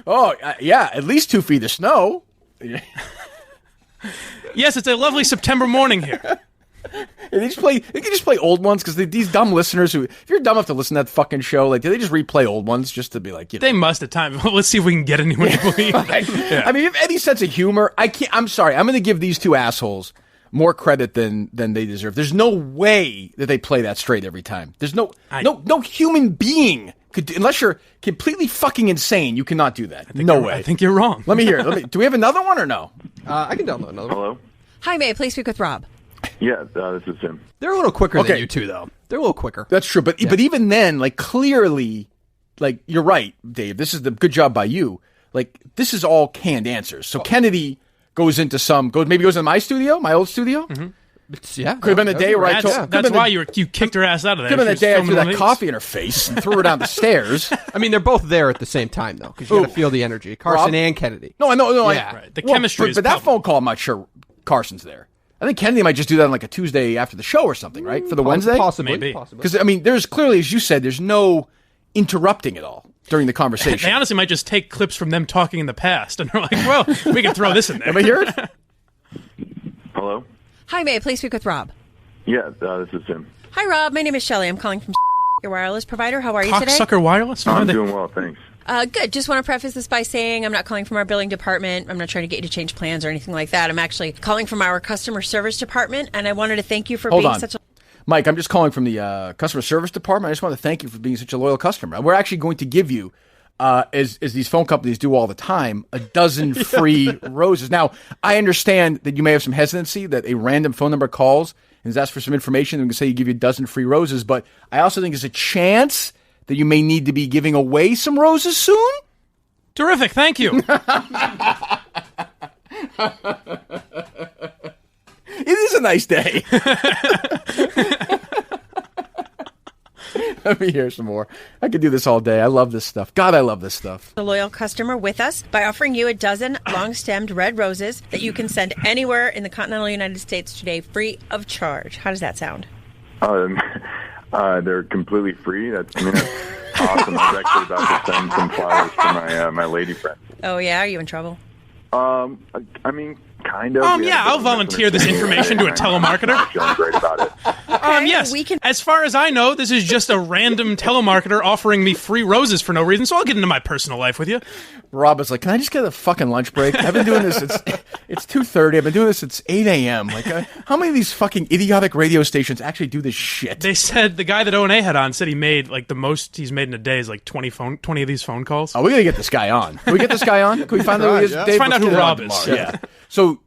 Oh yeah, at least 2 feet of snow. Yes, it's a lovely September morning here. And they can just play old ones because these dumb listeners who, if you're dumb enough to listen to that fucking show, like, do they just replay old ones just to be like, you know? They must at times. Let's see if we can get anyone to believe. Yeah. I mean, if any sense of humor, I'm sorry. I'm going to give these two assholes more credit than they deserve. There's no way that they play that straight every time. There's no human being could, unless you're completely fucking insane. You cannot do that. No way. I think you're wrong. Let me hear it. Do we have another one or no? I can download another one. Hello? Hi, may I please speak with Rob? Yeah, this is Tim. They're a little quicker than you two, though. They're a little quicker. That's true. But even then, like, clearly, like, you're right, Dave. This is the good job by you. Like, this is all canned answers. So Kennedy goes into maybe goes into my studio, my old studio. Mm-hmm. Could have been the day where I told. That's why you kicked her ass out of there. Could have been the day I threw that coffee in her face and threw her down the stairs. I mean, they're both there at the same time, though, because you got to feel the energy. Carson Rob? and Kennedy. No, I know. Yeah. Right. The chemistry is but that phone call, I'm not sure Carson's there. I think Kennedy might just do that on like a Tuesday after the show or something, right? For the Wednesday? Possibly. Because, I mean, there's clearly, as you said, there's no interrupting at all during the conversation. They honestly might just take clips from them talking in the past, and they're like, well, we can throw this in there. Let me hear it. Hello? Hi, may I please speak with Rob? Yeah, this is Tim. Hi, Rob. My name is Shelly. I'm calling from your wireless provider. How are you today? Cocksucker Wireless? I'm doing well, thanks. Good. Just want to preface this by saying I'm not calling from our billing department. I'm not trying to get you to change plans or anything like that. I'm actually calling from our customer service department, and I wanted to thank you for being such a... Mike, I'm just calling from the customer service department. I just want to thank you for being such a loyal customer. We're actually going to give you, as these phone companies do all the time, a dozen free roses. Now, I understand that you may have some hesitancy that a random phone number calls and has asked for some information and can say you give you a dozen free roses, but I also think there's a chance that you may need to be giving away some roses soon? Terrific, thank you. It is a nice day. Let me hear some more. I could do this all day. I love this stuff. God, I love this stuff. A loyal customer with us by offering you a dozen long-stemmed red roses that you can send anywhere in the continental United States today free of charge. How does that sound? They're completely free. That's awesome. I was actually about to send some flowers to my lady friend. Oh, yeah? Are you in trouble? I mean, kind of. Yeah, I'll volunteer this information to a telemarketer. I'm feeling great about it. Yes. As far as I know, this is just a random telemarketer offering me free roses for no reason, so I'll get into my personal life with you. Rob is like, can I just get a fucking lunch break? I've been doing this. It's 2:30. I've been doing this since 8 a.m. Like, how many of these fucking idiotic radio stations actually do this shit? They said the guy that O&A had on said he made like the most he's made in a day is like 20 of these phone calls. Oh, we gotta get this guy on. Can we get this guy on? Can we find out who he is? Let's find out who Rob is. Yeah. So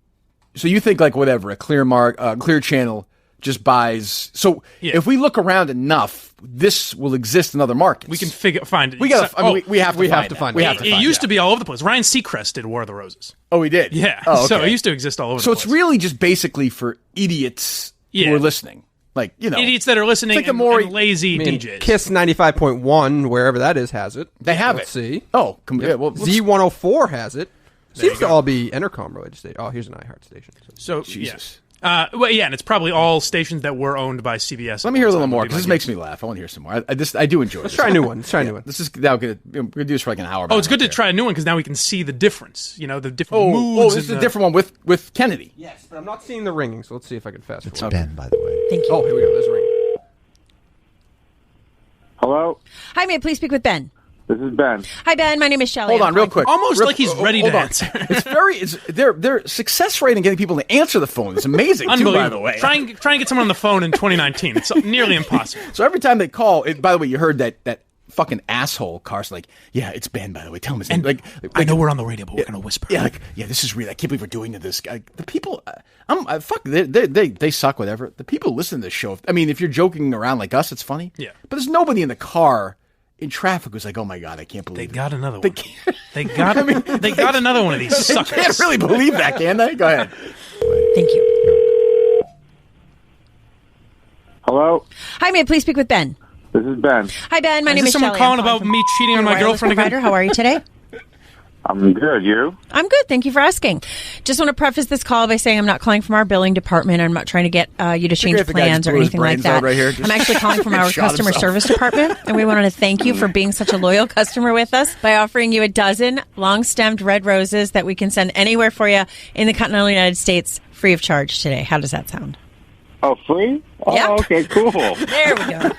you think like whatever a Clear Channel just buys. So if we look around enough, this will exist in other markets. We can find it. We gotta. We have to find it. It used to be all over the place. Ryan Seacrest did War of the Roses. Oh, he did. Yeah. Oh, okay. So it used to exist all over. So the place. it's really just basically for idiots who are listening. Like, you know, idiots that are listening like and lazy DJs. Kiss 95.1, wherever that is, has it. They have Let's it. See. Oh, yeah, well, Z104 has it. Seems to all be Entercom related station. Oh, here's an iHeart station. So Jesus. Well, yeah, and it's probably all stations that were owned by CBS. Let me hear a little more, because this makes me laugh. I want to hear some more. I do enjoy Let's this. try a new one. Let's try a new one. This is now we're going to do this for like an hour. Oh, it's good to try a new one because now we can see the difference. You know, the different moods. Oh, this is a different one with Kennedy. Yes, but I'm not seeing the ringing, so let's see if I can fast forward. It's Ben, by the way. Thank you. Oh, here we go. There's a ring. Hello? Hi, may I please speak with Ben? This is Ben. Hi, Ben. My name is Shelley. Hold on, real quick. Almost like he's ready to answer. Their success rate in getting people to answer the phone is amazing, too, Unbelievable. by the way. Try and get someone on the phone in 2019. It's nearly impossible. So every time they call, by the way, you heard that fucking asshole Carson, like, yeah, it's Ben, by the way. Tell him his name. Like, I know we're on the radio, but we're going to whisper. Yeah, this is real. I can't believe we're doing to this guy. The people, they suck, whatever. The people listen to this show. I mean, if you're joking around like us, it's funny. Yeah. But there's nobody in the car in traffic who's like, oh my God, I can't believe They got another one. They got another one of these suckers. They can't really believe that, can they? Go ahead. Thank you. Hello? Hi, may I please speak with Ben? This is Ben. Hi, Ben. My name is someone Shelley. calling about me cheating on my girlfriend again? Provider. How are you today? I'm good. You? I'm good. Thank you for asking. Just want to preface this call by saying I'm not calling from our billing department. I'm not trying to get you to change plans or anything like that. Right here. I'm actually calling from our customer service department, and we wanted to thank you for being such a loyal customer with us by offering you a dozen long-stemmed red roses that we can send anywhere for you in the continental United States free of charge today. How does that sound? Oh, free? Oh, Yep. okay, cool. There we go.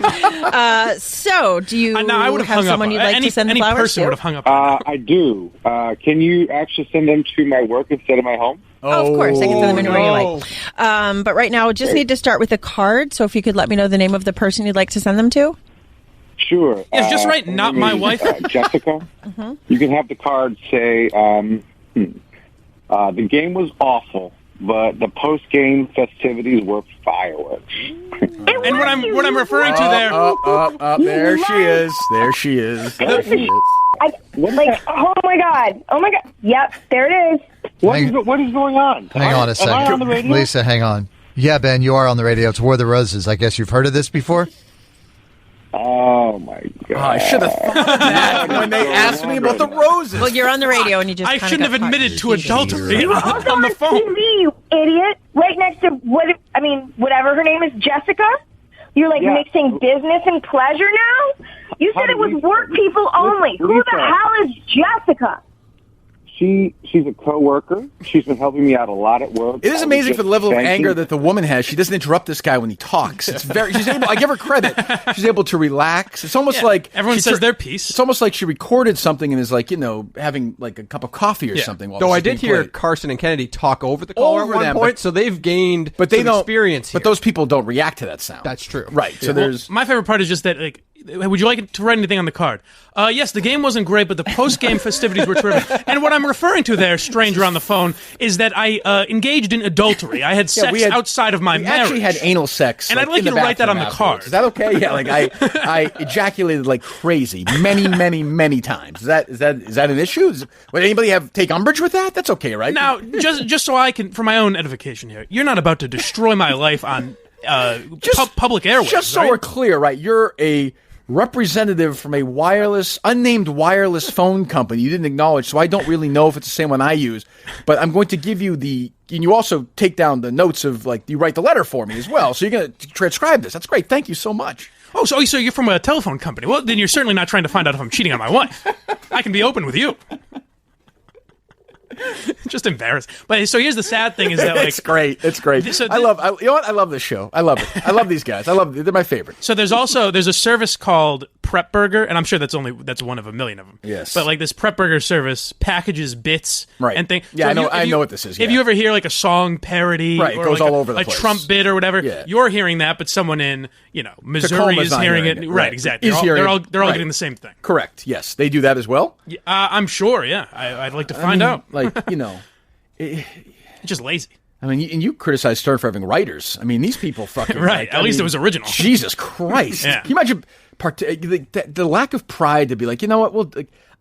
So, do you I would have someone you'd like to send the flowers Any person to? would have hung up. I do. Can you actually send them to my work instead of my home? Oh, of course. I can send them anywhere you like. But right now, I just need to start with a card. So if you could let me know the name of the person you'd like to send them to. Sure. Yeah, just right, not my wife. Jessica. You can have the card say, the game was awful, but the post-game festivities were fireworks. And what I'm referring to there. There she is. There she is. There she is. Oh my god. Yep, there it is. What is going on? Hang on a second. Am I on the radio? Lisa, hang on. Yeah, Ben, you are on the radio. It's War of the Roses. I guess you've heard of this before? Oh, my God. I should have thought of that when they asked me about the roses. Well, you're on the radio and you just I shouldn't have admitted to adultery You're also on the phone. TV, you idiot. Right next to whatever her name is, Jessica. You're mixing business and pleasure now? You said it was work people only. Who the hell is Jessica? She's a coworker. She's been helping me out a lot at work. It is amazing for the level of anger that the woman has. She doesn't interrupt this guy when he talks. It's she's able. I give her credit. She's able to relax. It's almost like everyone says their piece. It's almost like she recorded something and is like, having like a cup of coffee or something. Though I did hear Carson and Kennedy talk over the caller at one point, so they've gained some experience here. But those people don't react to that sound. That's true. Right. So there's my favorite part is just that would you like to write anything on the card? Yes, the game wasn't great, but the post-game festivities were terrific. And what I'm referring to there, stranger on the phone, is that I engaged in adultery. I had sex outside of my marriage. We actually had anal sex. And I'd like you to write that on the card. Is that okay? Yeah, I ejaculated like crazy many, many, many times. Is that an issue? Would anybody take umbrage with that? That's okay, right? Now, just so I can, for my own edification here, you're not about to destroy my life on public airways. Just so we're clear, right? You're a representative from a unnamed wireless phone company you didn't acknowledge, so I don't really know if it's the same one I use, but I'm going to give you and you also take down the notes of, you write the letter for me as well, so you're going to transcribe this. That's great. Thank you so much. Oh, so you're from a telephone company. Well, then you're certainly not trying to find out if I'm cheating on my wife. I can be open with you. Just embarrassed. But so here's the sad thing is that it's great. It's great. I love this show. I love it. I love these guys. They're my favorite. So there's a service called Prep Burger, and I'm sure that's one of a million of them. Yes. But this Prep Burger service packages bits and things. Yeah, so I know what this is. Yeah. If you ever hear a song parody, right, or it goes all over the place. A Trump bit or whatever, you're hearing that, but someone in Missouri is hearing it. Right, exactly. They're all getting the same thing. Correct. Yes, they do that as well. I'm sure. Yeah, I'd like to find out. It's just lazy. I mean, and you criticize Stern for having writers. I mean, these people fucking right. At least it was original. Jesus Christ! Yeah. Can you imagine the lack of pride to be like, you know what? Well,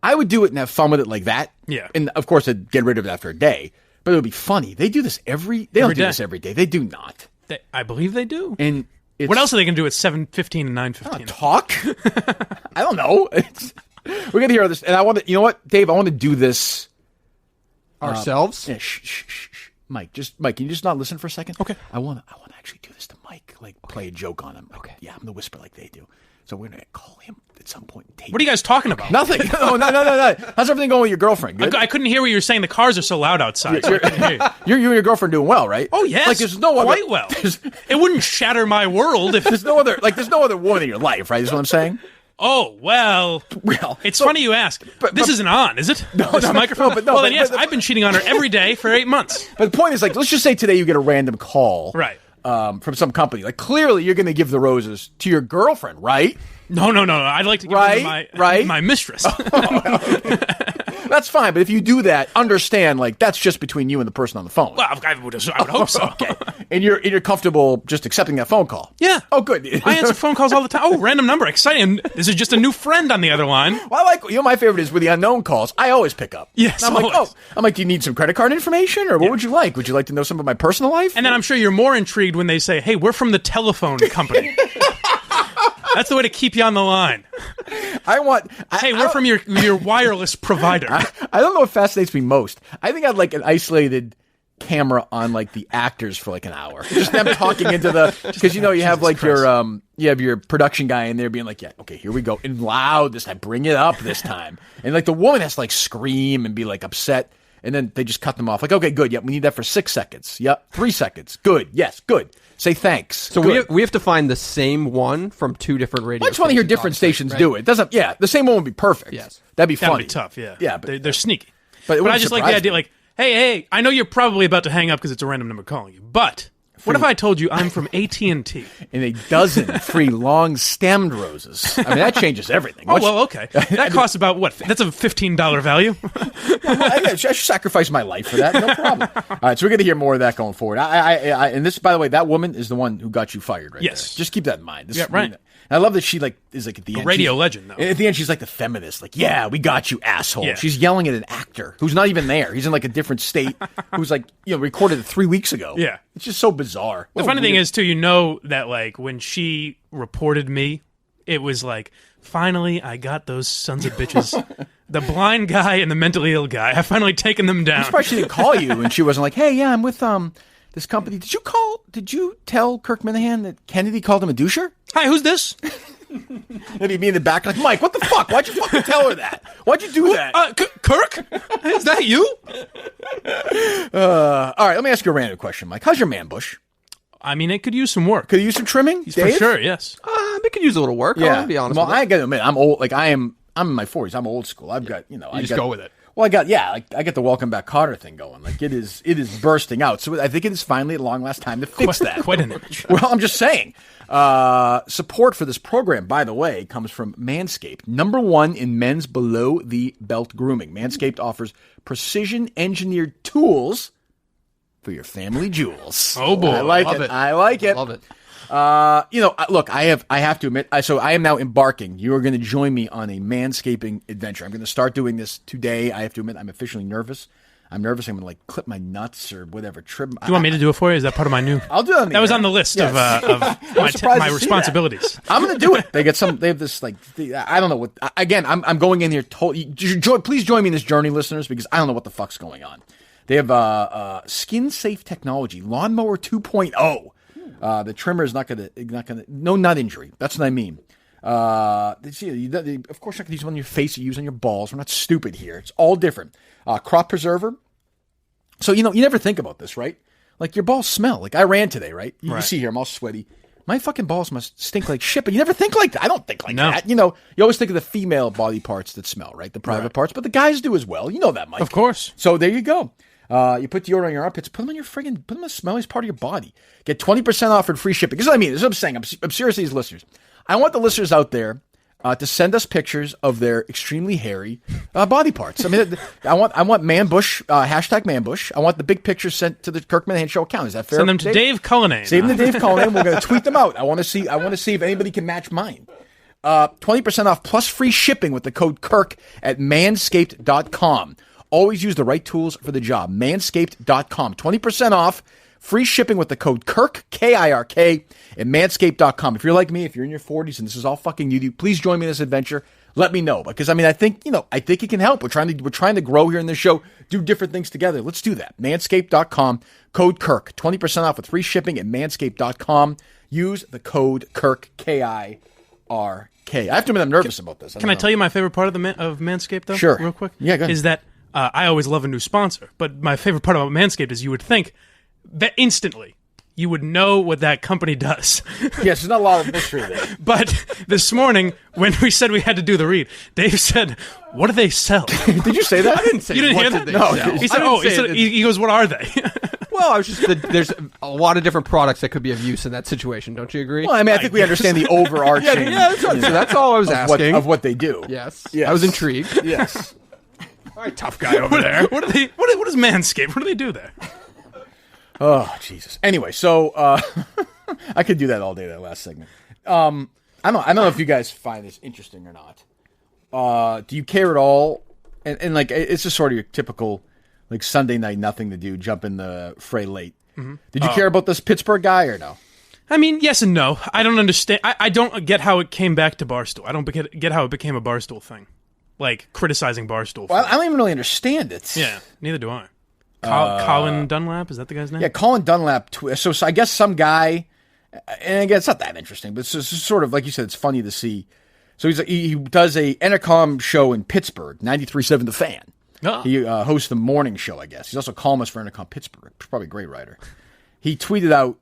I would do it and have fun with it like that. Yeah. And of course, I'd get rid of it after a day. But it would be funny. They do this They don't do this every day. They do not. I believe they do. And what else are they going to do at 7:15 and 9:15? Talk? I don't know. We're gonna hear this, and I want to. You know what, Dave? I want to do this ourselves. Yeah, shh. Mike, can you just not listen for a second? Okay. I want to actually do this to Mike, like play a joke on him. Okay. Yeah, I'm the whisper like they do. So we're going to call him at some point. What are you guys talking about? Nothing. No. How's everything going with your girlfriend? Good? I couldn't hear what you were saying. The cars are so loud outside. You and your girlfriend doing well, right? Oh, yes. Like, there's no other, quite well. It wouldn't shatter my world if... There's no other woman in your life, right? Is what I'm saying? Oh, well, it's funny you ask. This isn't on, is it? This microphone? Then yes, I've been cheating on her every day for 8 months. But the point is, like, let's just say today you get a random call. Right. From some company. Like, clearly you're going to give the roses to your girlfriend, right? No. I'd like to give them to my mistress. That's fine, but if you do that, understand, like, that's just between you and the person on the phone. Well, I would hope so. Okay. And you're comfortable just accepting that phone call? Yeah. Oh, good. I answer phone calls all the time. Oh, random number. Exciting. This is just a new friend on the other line. Well, my favorite is with the unknown calls. I always pick up. Yes, and I'm like, do you need some credit card information, or what would you like? Would you like to know some of my personal life? And then I'm sure you're more intrigued when they say, hey, we're from the telephone company. That's the way to keep you on the line. We're from your wireless provider. I don't know what fascinates me most. I think I'd like an isolated camera on like the actors for like an hour, just them talking into the, because you have like your production guy in there being like, yeah, okay, here we go, and loud this time, bring it up this time, and like the woman has to like scream and be like upset, and then they just cut them off like, okay, good, yep, we need that for 6 seconds, yep, 3 seconds, good, yes, good. Say thanks. So we have to find the same one from 2 different radio stations. I just want to hear different stations do it. Doesn't, the same one would be perfect. Yes. That'd be funny. That'd be tough, yeah. Yeah, but they're sneaky. But I just like the idea, like, hey, I know you're probably about to hang up because it's a random number calling you, but what if I told you I'm from AT&T? And a dozen free long-stemmed roses. I mean, that changes everything. Okay. That costs about, what? That's a $15 value? I should sacrifice my life for that. No problem. All right, so we're going to hear more of that going forward. And this, by the way, that woman is the one who got you fired right there. Just keep that in mind. Right. I love that she is like at the end. A radio legend, though. At the end, she's like the feminist. Like, yeah, we got you, asshole. Yeah. She's yelling at an actor who's not even there. He's in like a different state. Who's like, recorded it 3 weeks ago. Yeah. It's just so bizarre. The funny thing is, too, that like when she reported me, it was like, finally, I got those sons of bitches. The blind guy and the mentally ill guy. I've finally taken them down. I'm surprised she didn't call you and she wasn't like, hey, yeah, I'm with this company. Did you tell Kirk Minihane that Kennedy called him a doucher? Hi, who's this? Maybe me in the back like, Mike, what the fuck? Why'd you fucking tell her that? Why'd you do that? Kirk? Is that you? All right, let me ask you a random question, Mike. How's your man bush? I mean, it could use some work. Could it use some trimming? For sure, yes. It could use a little work. Yeah. I'll be honest with you. I got to admit, I'm old. Like, I'm in my 40s. I'm old school. I've got, go with it. Well, I got the Welcome Back Kotter thing going. Like, it is bursting out. So I think it is finally at long last time to fix that. Quite an image. Well, I'm just saying. Support for this program, by the way, comes from Manscaped, #1 in men's below-the-belt grooming. Manscaped offers precision-engineered tools for your family jewels. Oh, boy. I like it. I like it. Love it. Look, I have to admit, so I am now embarking. You are going to join me on a manscaping adventure. I'm going to start doing this today. I have to admit, I'm officially nervous. I'm nervous. I'm going to like clip my nuts or whatever. Trim. Do you want me to do it for you? Is that part of my new? I'll do it. That was on the list of my responsibilities. I'm going to do it. They have this like, I don't know what. Again, I'm going in here. Please join me in this journey, listeners, because I don't know what the fuck's going on. They have skin safe technology, lawnmower 2.0. The trimmer is not gonna no nut injury. That's what I mean. Of course, you're not gonna use it on your face. You use it on your balls. We're not stupid here. It's all different. Crop preserver. So you never think about this, right? Like your balls smell. Like I ran today, right? You see here, I'm all sweaty. My fucking balls must stink like shit. But you never think like that. I don't think like that. You always think of the female body parts that smell, right? The private parts, but the guys do as well. You know that, Mike. Of course. So there you go. You put deodorant on your armpits, put them on the smelliest part of your body. Get 20% off and free shipping. This is what I mean. This is what I'm saying. I'm serious to these listeners. I want the listeners out there to send us pictures of their extremely hairy body parts. I mean, I want man bush, hashtag man bush. I want the big pictures sent to the Kirk Minihane Show account. Is that fair? Send them to Dave Cullinane. Save them to Dave Cullinane. We're going to tweet them out. I want to see if anybody can match mine. 20% off plus free shipping with the code Kirk at manscaped.com. Always use the right tools for the job. Manscaped.com. 20% off. Free shipping with the code Kirk, K-I-R-K, at manscaped.com. If you're like me, if you're in your 40s and this is all fucking you, please join me in this adventure. let me know. Because, I think it can help. We're trying to grow here in this show, do different things together. Let's do that. Manscaped.com, code Kirk, 20% off with free shipping at manscaped.com. Use the code Kirk, K-I-R-K. I have to admit I'm nervous about this. Can I tell you my favorite part of Manscaped, though? Sure. Real quick? Yeah, go ahead. Is that I always love a new sponsor, but my favorite part about Manscaped is you would think that instantly you would know what that company does. Yes, there's not a lot of mystery there. But this morning, when we said we had to do the read, Dave said, "What do they sell?" Did you say that? I didn't say. You didn't hear that? No. He said, he goes, "What are they?" Well, I was just there's a lot of different products that could be of use in that situation. Don't you agree? Well, I think we understand the overarching. So that's all I was asking. Of what they do. Yes. I was intrigued. Yes. All right, tough guy over there. What is Manscaped? What do they do there? Oh, Jesus. Anyway, so I could do that all day, that last segment. I don't know if you guys find this interesting or not. Do you care at all? And like, it's just sort of your typical, like, Sunday night, nothing to do, jump in the fray late. Mm-hmm. Did you care about this Pittsburgh guy or no? I mean, yes and no. I don't understand. I don't get how it came back to Barstool. I don't get how it became a Barstool thing. Like, criticizing Barstool. Well, I don't even really understand it. Yeah, neither do I. Colin Dunlap, is that the guy's name? Yeah, Colin Dunlap. So I guess some guy, and again, it's not that interesting, but it's just sort of, like you said, it's funny to see. So he does a Entercom show in Pittsburgh, 93.7 The Fan. Oh. He hosts the morning show, I guess. He's also a columnist for Entercom Pittsburgh. Probably a great writer. He tweeted out,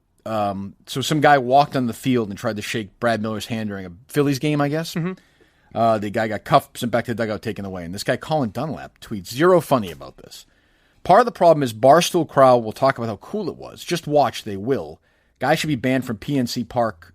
so some guy walked on the field and tried to shake Brad Miller's hand during a Phillies game, I guess. Mm-hmm. The guy got cuffed, sent back to the dugout, taken away. And this guy, Colin Dunlap, tweets, "Zero funny about this. Part of the problem is Barstool crowd will talk about how cool it was. Just watch, they will. Guy should be banned from PNC Park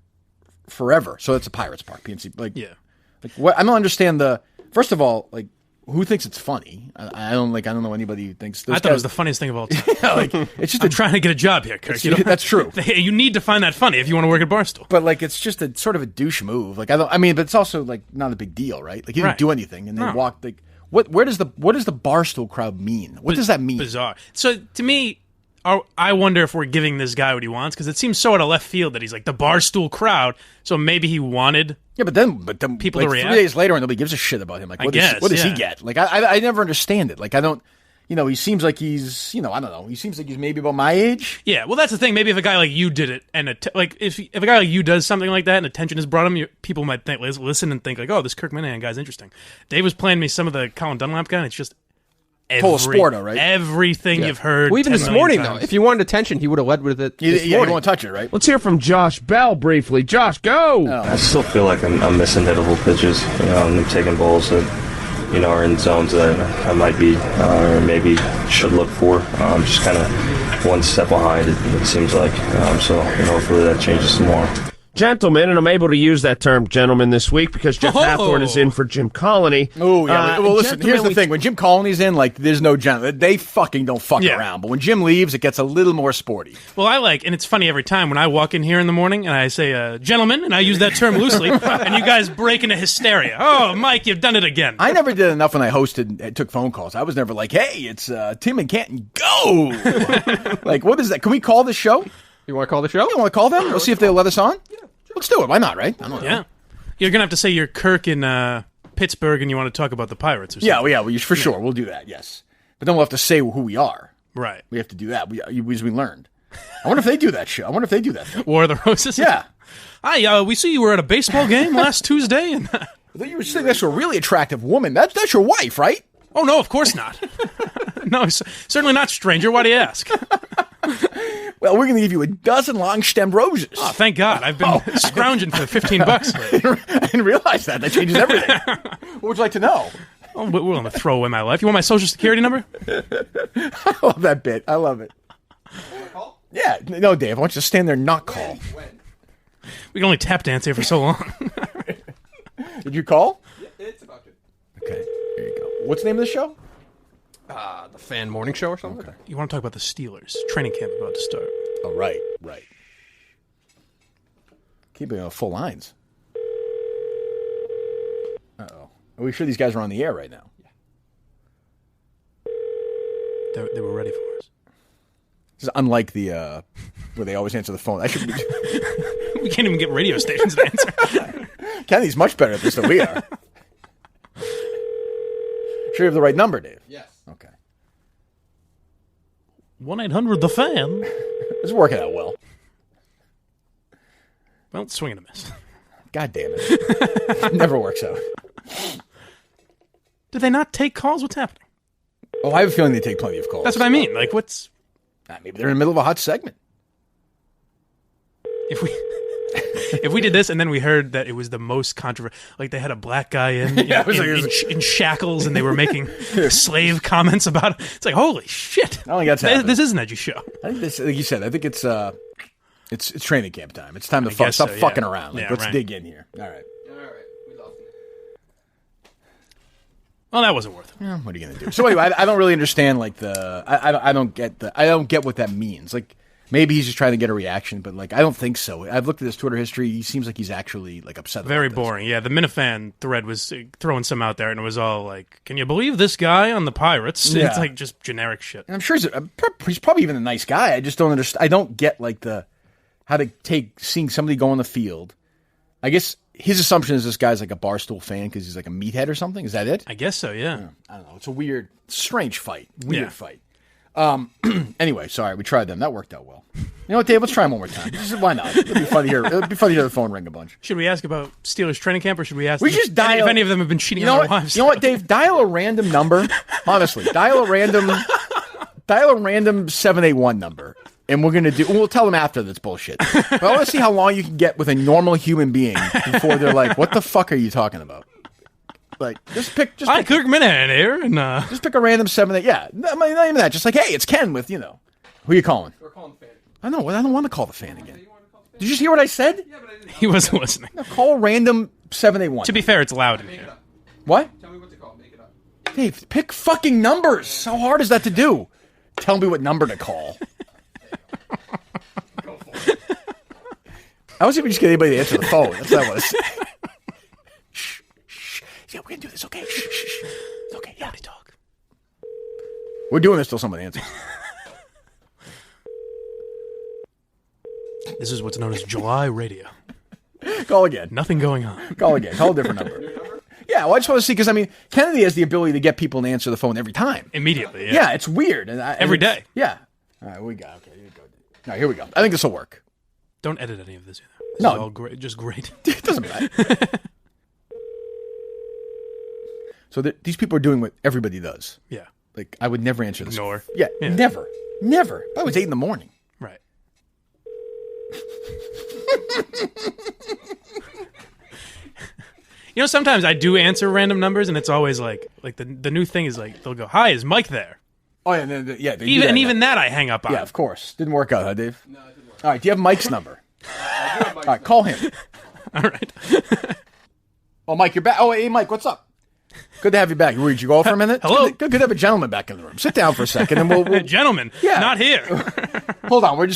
forever." So that's a Pirates Park, PNC. Like, yeah. Like, what? I don't understand the. First of all, like, who thinks it's funny? I don't know anybody who thinks. I thought it was the funniest thing of all time. Yeah, like, it's just I'm trying to get a job here, Kirk. That's true. You need to find that funny if you want to work at Barstool. But like, it's just a sort of a douche move. Like, but it's also like not a big deal, right? Like, he didn't do anything, and they walked like. What does the Barstool crowd mean? What does that mean? Bizarre. So to me, I wonder if we're giving this guy what he wants, because it seems so out of left field that he's like the Barstool crowd. So maybe he wanted but then people like, to react. 3 days later, and nobody gives a shit about him. Like, what does he get? Like, I never understand it. Like, I don't. He seems like he's, I don't know. He seems like he's maybe about my age. Yeah, well, that's the thing. Maybe if a guy like you did it, and if a guy like you does something like that, and attention is brought him, people might listen and think like, "Oh, this Kirk Minihane guy's interesting." Dave was playing me some of the Colin Dunlap guy, and it's just total sporto, right? Everything you've heard. Well, even this morning, though, if you wanted attention, he would have led with it. You won't touch it, right? Let's hear from Josh Bell briefly. Josh, go! I still feel like I'm missing hittable pitches. I'm taking balls that are in zones that I might be or maybe should look for. Just kind of one step behind it seems like. So hopefully that changes tomorrow. Gentlemen, and I'm able to use that term gentleman this week because Jeff Hathorn is in for Jim Colony. Oh, yeah. Well, listen, here's the thing. When Jim Colony's in, like, there's no gentleman. They fucking don't fuck around. But when Jim leaves, it gets a little more sporty. Well, and it's funny every time when I walk in here in the morning and I say, gentleman, and I use that term loosely, and you guys break into hysteria. Oh, Mike, you've done it again. I never did enough when I hosted and took phone calls. I was never like, hey, it's Tim and Canton, go! Like, what is that? Can we call the show? You want to call the show? You want to call them? We'll see if they'll let us on? Yeah. Let's do it. Why not, right? I don't know. Yeah. You're going to have to say you're Kirk in Pittsburgh and you want to talk about the Pirates or something. Yeah, for sure. We'll do that, yes. But then we'll have to say who we are. Right. We have to do that, as we learned. I wonder if they do that show. I wonder if they do that thing. War of the Roses? Yeah. Hi, we see you were at a baseball game last Tuesday. And I thought you were sitting next to a really attractive woman. That's your wife, right? Oh, no, of course not. No, certainly not, stranger. Why do you ask? Well, we're going to give you a dozen long-stemmed roses. Oh, thank God. I've been scrounging for $15. I didn't realize that. That changes everything. What would you like to know? Oh, we're going to throw away my life. You want my social security number? I love that bit. I love it. Call? Yeah. No, Dave. I want you to stand there and not call. When? We can only tap dance here for so long. Did you call? Yeah, it's about to. Okay. There you go. What's the name of the show? The Fan Morning Show or something? Okay. You want to talk about the Steelers. Training camp about to start. Oh, right. Keeping full lines. Uh-oh. Are we sure these guys are on the air right now? Yeah. They were ready for us. This is unlike the where they always answer the phone. We can't even get radio stations to answer. Kenny's much better at this than we are. Sure you have the right number, Dave? Yes. Okay. 1-800-THE-FAN. This is working out well. Well, swing and a miss. God damn it. It never works out. Do they not take calls? What's happening? Oh, I have a feeling they take plenty of calls. That's what I mean. Like, what's... Maybe they're in the middle of a hot segment. If we did this and then we heard that it was the most controversial, like they had a black guy in shackles and they were making slave comments about it. It's like, holy shit. I don't think that's happening. This is an edgy show. I think this, like you said, I think it's training camp time. It's time to stop fucking around. Like, let's dig in here. All right. We lost it. Well, that wasn't worth it. Yeah, what are you gonna do? So anyway, I don't really understand like I don't get what that means. Like maybe he's just trying to get a reaction, but like I don't think so. I've looked at his Twitter history. He seems like he's actually like upset. Very about boring. Yeah, the Minifan thread was throwing some out there, and it was all like, "Can you believe this guy on the Pirates?" Yeah. It's like just generic shit. And I'm sure he's probably even a nice guy. I just don't understand. I don't get like how to take seeing somebody go on the field. I guess his assumption is this guy's like a Barstool fan because he's like a meathead or something. Is that it? I guess so, yeah. I don't know. It's a weird, strange fight. Weird Yeah. fight. Anyway, sorry, we tried them. That worked out well. You know what, Dave? Let's try them one more time. Why not? It'd be funny to hear the phone ring a bunch. Should we ask about Steelers training camp, or should we ask We just dial if any of them have been cheating on their wives? You know what, Dave? Dial a random number. Honestly, dial a random 781 number. And we'll tell them after that's bullshit. But I want to see how long you can get with a normal human being before they're like, what the fuck are you talking about? Like, just pick Kirk Minihane here, and just pick a random 7-8. Yeah, not even that. Just like, hey, it's Ken with, who are you calling? We're calling Fan. I know. I don't want to call the fan again. Did you just hear what I said? Yeah, but I didn't. He wasn't listening. No, call a random 781. To be fair, it's loud in Make it here. up. What? Tell me what to call. Make it up. Dave, pick fucking numbers. How hard is that to do? Tell me what number to call. Go for it. I was even just get anybody to answer the phone. That's what I want to say. Shh. Yeah, we're going to do this, okay? Shh. It's okay. Yeah, talk. We're doing this till someone answers. This is what's known as July radio. Call again. Nothing going on. Call again. Call a different number. Yeah, well, I just want to see, because, Kennedy has the ability to get people to answer the phone every time. Immediately, yeah. Yeah, it's weird. Every day. Yeah. All right, okay, here we go. All right, here we go. I think this will work. Don't edit any of this either. This No. is all great. Just great. It doesn't matter. So these people are doing what everybody does. Yeah. Like, I would never answer this. Ignore. Yeah, never. Never. That was 8 a.m. Right. Sometimes I do answer random numbers, and it's always like the new thing is like they'll go, "Hi, is Mike there?" Oh yeah, they even that I hang up on. Yeah, of course. Didn't work out, huh, Dave? No, it didn't work. All right, do you have Mike's number? I do have Mike's All right, call him. All right. Oh, Mike, you're back. Oh, hey, Mike, what's up? Good to have you back. Did you go for a minute? Hello. Good to have a gentleman back in the room. Sit down for a second, and we'll Gentlemen, not here. Hold on, we're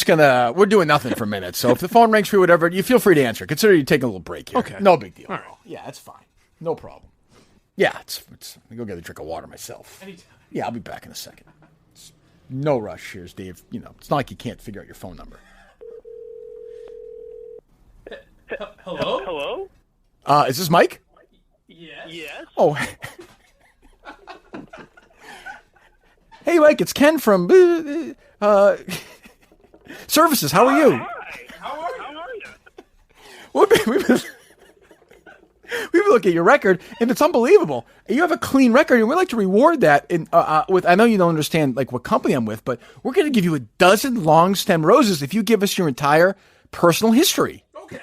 doing nothing for a minute. So if the phone rings for you, whatever, you feel free to answer. Consider you taking a little break here. Okay. No big deal. All right. Yeah, that's fine. No problem. Yeah, it's I'll go get a drink of water myself. Anytime. Yeah, I'll be back in a second. It's no rush. Here's Dave. It's not like you can't figure out your phone number. Hello? Is this Mike? Yes. Oh. Hey, Mike, it's Ken from Services. How are you? Hi. How are you? We've been looking at your record, and it's unbelievable. You have a clean record, and we'd like to reward that. With I know you don't understand like what company I'm with, but we're going to give you a dozen long stem roses if you give us your entire personal history. Okay.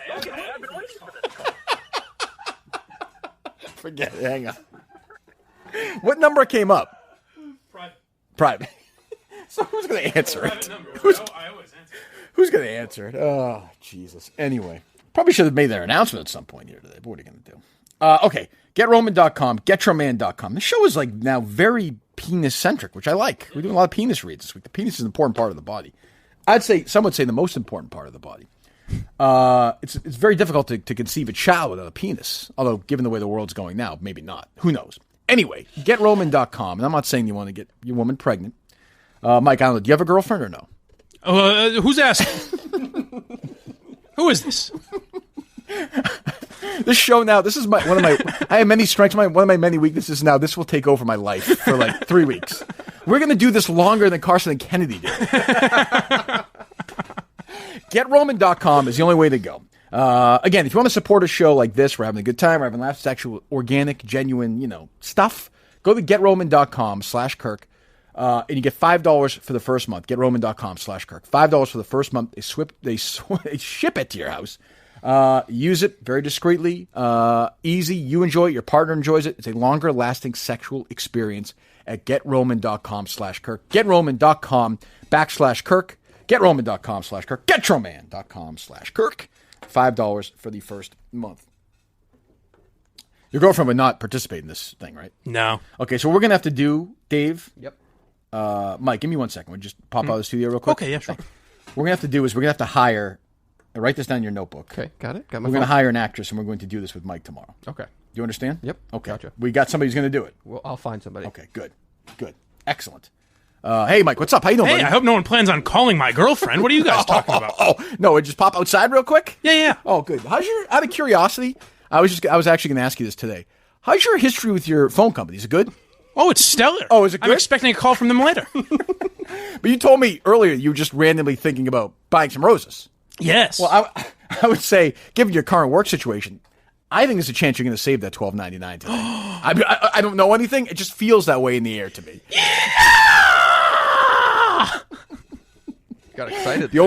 Forget it. Hang on. What number came up? Private. So who's going to answer it? I always answer. Who's going to answer it? Oh, Jesus. Anyway. Probably should have made their announcement at some point here today, but what are you going to do? Okay, GetRoman.com, GetYourMan.com. The show is like now very penis-centric, which I like. We're doing a lot of penis reads this week. The penis is an important part of the body. Some would say the most important part of the body. It's very difficult to conceive a child without a penis, although given the way the world's going now, maybe not. Who knows? Anyway, GetRoman.com, and I'm not saying you want to get your woman pregnant. Mike, I don't know, do you have a girlfriend or no? Who's asking? Who is this? This show now, this is one of my, I have many strengths, one of my many weaknesses now. This will take over my life for like 3 weeks. We're going to do this longer than Carson and Kennedy did. GetRoman.com is the only way to go. Again, if you want to support a show like this, we're having a good time, we're having laughs, it's actual organic, genuine, stuff, go to GetRoman.com/Kirk. And you get $5 for the first month. GetRoman.com/Kirk. $5 for the first month. They ship it to your house. Use it very discreetly. Easy. You enjoy it. Your partner enjoys it. It's a longer lasting sexual experience at GetRoman.com/Kirk. GetRoman.com/Kirk. GetRoman.com/Kirk. GetRoman.com/Kirk. $5 for the first month. Your girlfriend would not participate in this thing, right? No. Okay, so what we're going to have to do, Dave. Yep. Mike, give me 1 second. We'll just pop out of the studio real quick. Okay, yeah, sure. What we're going to have to do is we're going to have to hire, write this down in your notebook. Okay, got it. We're going to hire an actress, and we're going to do this with Mike tomorrow. Okay. Do you understand? Yep. Okay. Gotcha. We got somebody who's going to do it. Well, I'll find somebody. Okay, good. Excellent. Hey, Mike, what's up? How you doing, Hey, buddy? I hope no one plans on calling my girlfriend. What are you guys talking about? No, just pop outside real quick? Yeah. Oh, good. Out of curiosity, I was actually going to ask you this today. How's your history with your phone company? Is it good? Oh, it's stellar. Oh, is it good? I'm expecting a call from them later. But you told me earlier you were just randomly thinking about buying some roses. Yes. Well, I would say, given your current work situation, I think there's a chance you're going to save that $12.99 today. I don't know anything. It just feels that way in the air to me. Got excited. The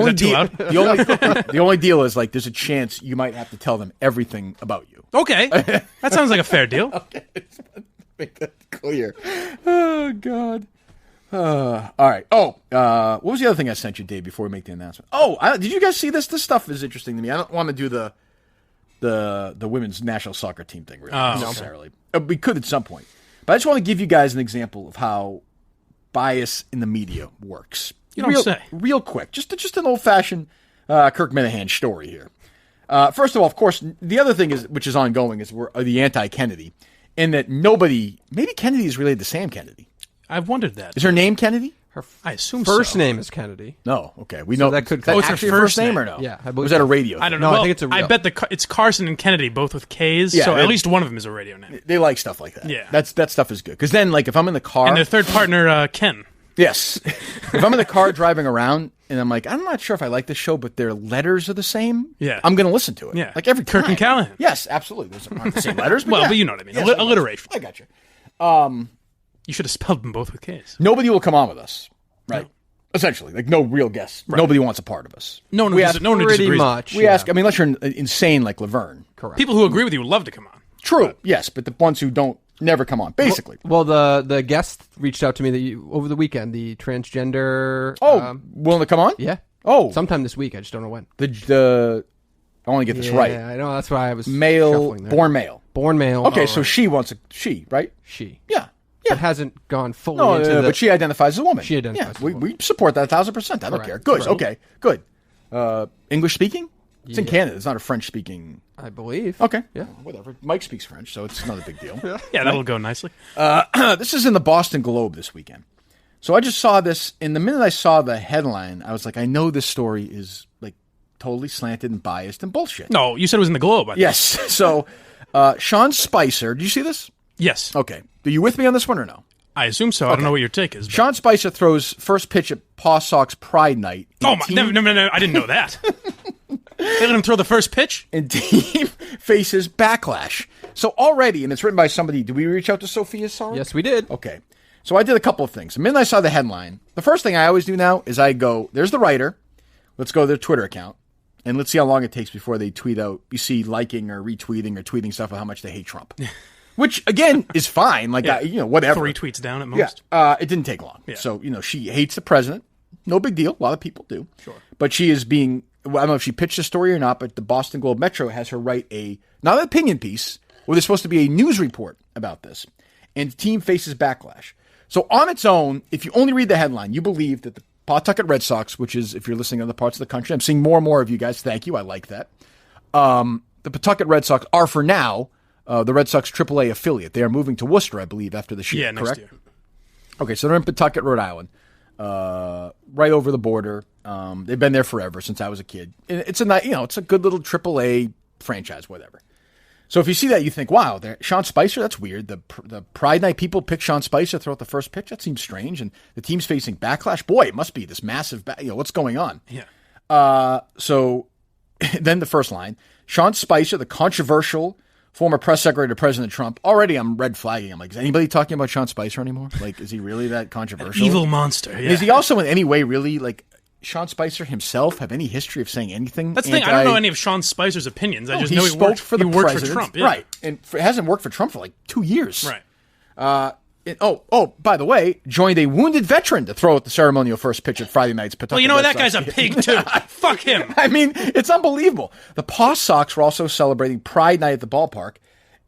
only deal is like there's a chance you might have to tell them everything about you. Okay. That sounds like a fair deal. Okay. Make that clear. Oh, God. All right. What was the other thing I sent you, Dave, before we make the announcement? Did you guys see this? This stuff is interesting to me. I don't want to do the women's national soccer team thing really necessarily. We could at some point. But I just want to give you guys an example of how bias in the media works. You don't say. Real quick. Just an old-fashioned Kirk Minihane story here. First of all, of course, the other thing which is ongoing is we're the anti-Kennedy, in that maybe Kennedy is related to Sam Kennedy. I've wondered that. Is her name Kennedy? I assume first so. name is Kennedy. No, okay. We know that could. Is that it's actually her first name or no? Yeah, I believe. Was that a radio? I don't No, know. I think it's a real. I bet it's Carson and Kennedy, both with K's. Yeah, so at least one of them is a radio name. They like stuff like that. Yeah, that stuff is good because then, like, if I'm in the car and their third partner, Ken. Yes, if I'm in the car driving around and I'm like, I'm not sure if I like this show, but their letters are the same. Yeah, I'm going to listen to it. Yeah, like every time. Kirk and Callahan. Yes, absolutely. Those aren't the same letters, but well, but you know what I mean. Yes, alliteration. I got you. You should have spelled them both with K's. Nobody will come on with us, right? No. Essentially, like no real guests. Right. Nobody wants a part of us. No one pretty much. We ask. I mean, unless you're insane like Laverne. Correct. People who agree with you would love to come on. True. Yes, but the ones who don't never come on. Basically. Well, the guest reached out to me over the weekend. The transgender. Willing to come on? Yeah. Oh, sometime this week. I just don't know when. I want to get this right. Yeah, I know. That's why I was male, there. born male. Born male. Okay, so she wants she, right? She. Yeah. It hasn't gone fully into the... but she identifies as a woman. She identifies as a woman. We support that 1,000%. I don't care. Good. Correct. Okay. Good. English speaking? It's in Canada. It's not a French speaking. I believe. Okay. Yeah. Whatever. Mike speaks French, so it's not a big deal. Yeah, that'll go nicely. This is in the Boston Globe this weekend. So I just saw this, and the minute I saw the headline, I was like, I know this story is like totally slanted and biased and bullshit. No, you said it was in the Globe. Yes. So Sean Spicer, did you see this? Yes. Okay. Are you with me on this one or no? I assume so. Okay. I don't know what your take is. But... Sean Spicer throws first pitch at PawSox Pride Night. Oh, my. No. I didn't know that. They let him throw the first pitch? And team faces backlash. So already, and it's written by somebody, did we reach out to Sophia Sorek? Yes, we did. Okay. So I did a couple of things. The minute I saw the headline, the first thing I always do now is I go, there's the writer. Let's go to their Twitter account. And let's see how long it takes before they tweet out, you see liking or retweeting or tweeting stuff about how much they hate Trump. Which, again, is fine. Like, whatever. 3 tweets down at most. Yeah. It didn't take long. Yeah. So, she hates the president. No big deal. A lot of people do. Sure. But she is being, I don't know if she pitched a story or not, but the Boston Globe Metro has her write not an opinion piece, where there's supposed to be a news report about this. And the team faces backlash. So on its own, if you only read the headline, you believe that the Pawtucket Red Sox, which is, if you're listening in other parts of the country, I'm seeing more and more of you guys. Thank you. I like that. The Pawtucket Red Sox are, for now, the Red Sox AAA affiliate. They are moving to Worcester, I believe, after this year. Yeah, next correct? year. Okay, so they're in Pawtucket, Rhode Island, right over the border. They've been there forever since I was a kid. And it's a good little AAA franchise, whatever. So if you see that, you think, wow, Sean Spicer, that's weird. The Pride Night people pick Sean Spicer, throw out the first pitch. That seems strange. And the team's facing backlash. Boy, it must be this massive, what's going on? Yeah. So then the first line, Sean Spicer, the controversial former press secretary to President Trump. Already I'm red flagging. I'm like, is anybody talking about Sean Spicer anymore? Like, is he really that controversial? An evil monster. Yeah. Is he also in any way really like Sean Spicer himself have any history of saying anything? That's the thing. I don't know any of Sean Spicer's opinions. I just know he spoke for the worked president. for Trump. Yeah. Right. And it hasn't worked for Trump for like 2 years. Right. By the way, joined a wounded veteran to throw at the ceremonial first pitch at Friday night's Pawtucket. Well, you know what? Red That guy's a Sox. pig, too. Fuck him. I mean, it's unbelievable. The PawSox were also celebrating Pride Night at the ballpark,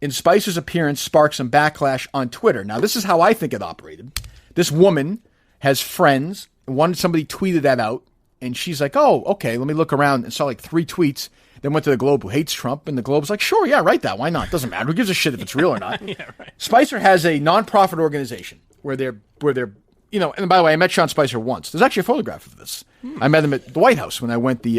and Spicer's appearance sparked some backlash on Twitter. Now, this is how I think it operated. This woman has friends. Somebody tweeted that out, and she's like, oh, okay, let me look around, and saw like 3 tweets. Then went to the Globe, who hates Trump, and the Globe's like, sure, yeah, write that. Why not? Doesn't matter. Who gives a shit if it's real or not? Yeah, right. Spicer has a nonprofit organization where they're, and by the way, I met Sean Spicer once. There's actually a photograph of this. I met him at the White House when I went the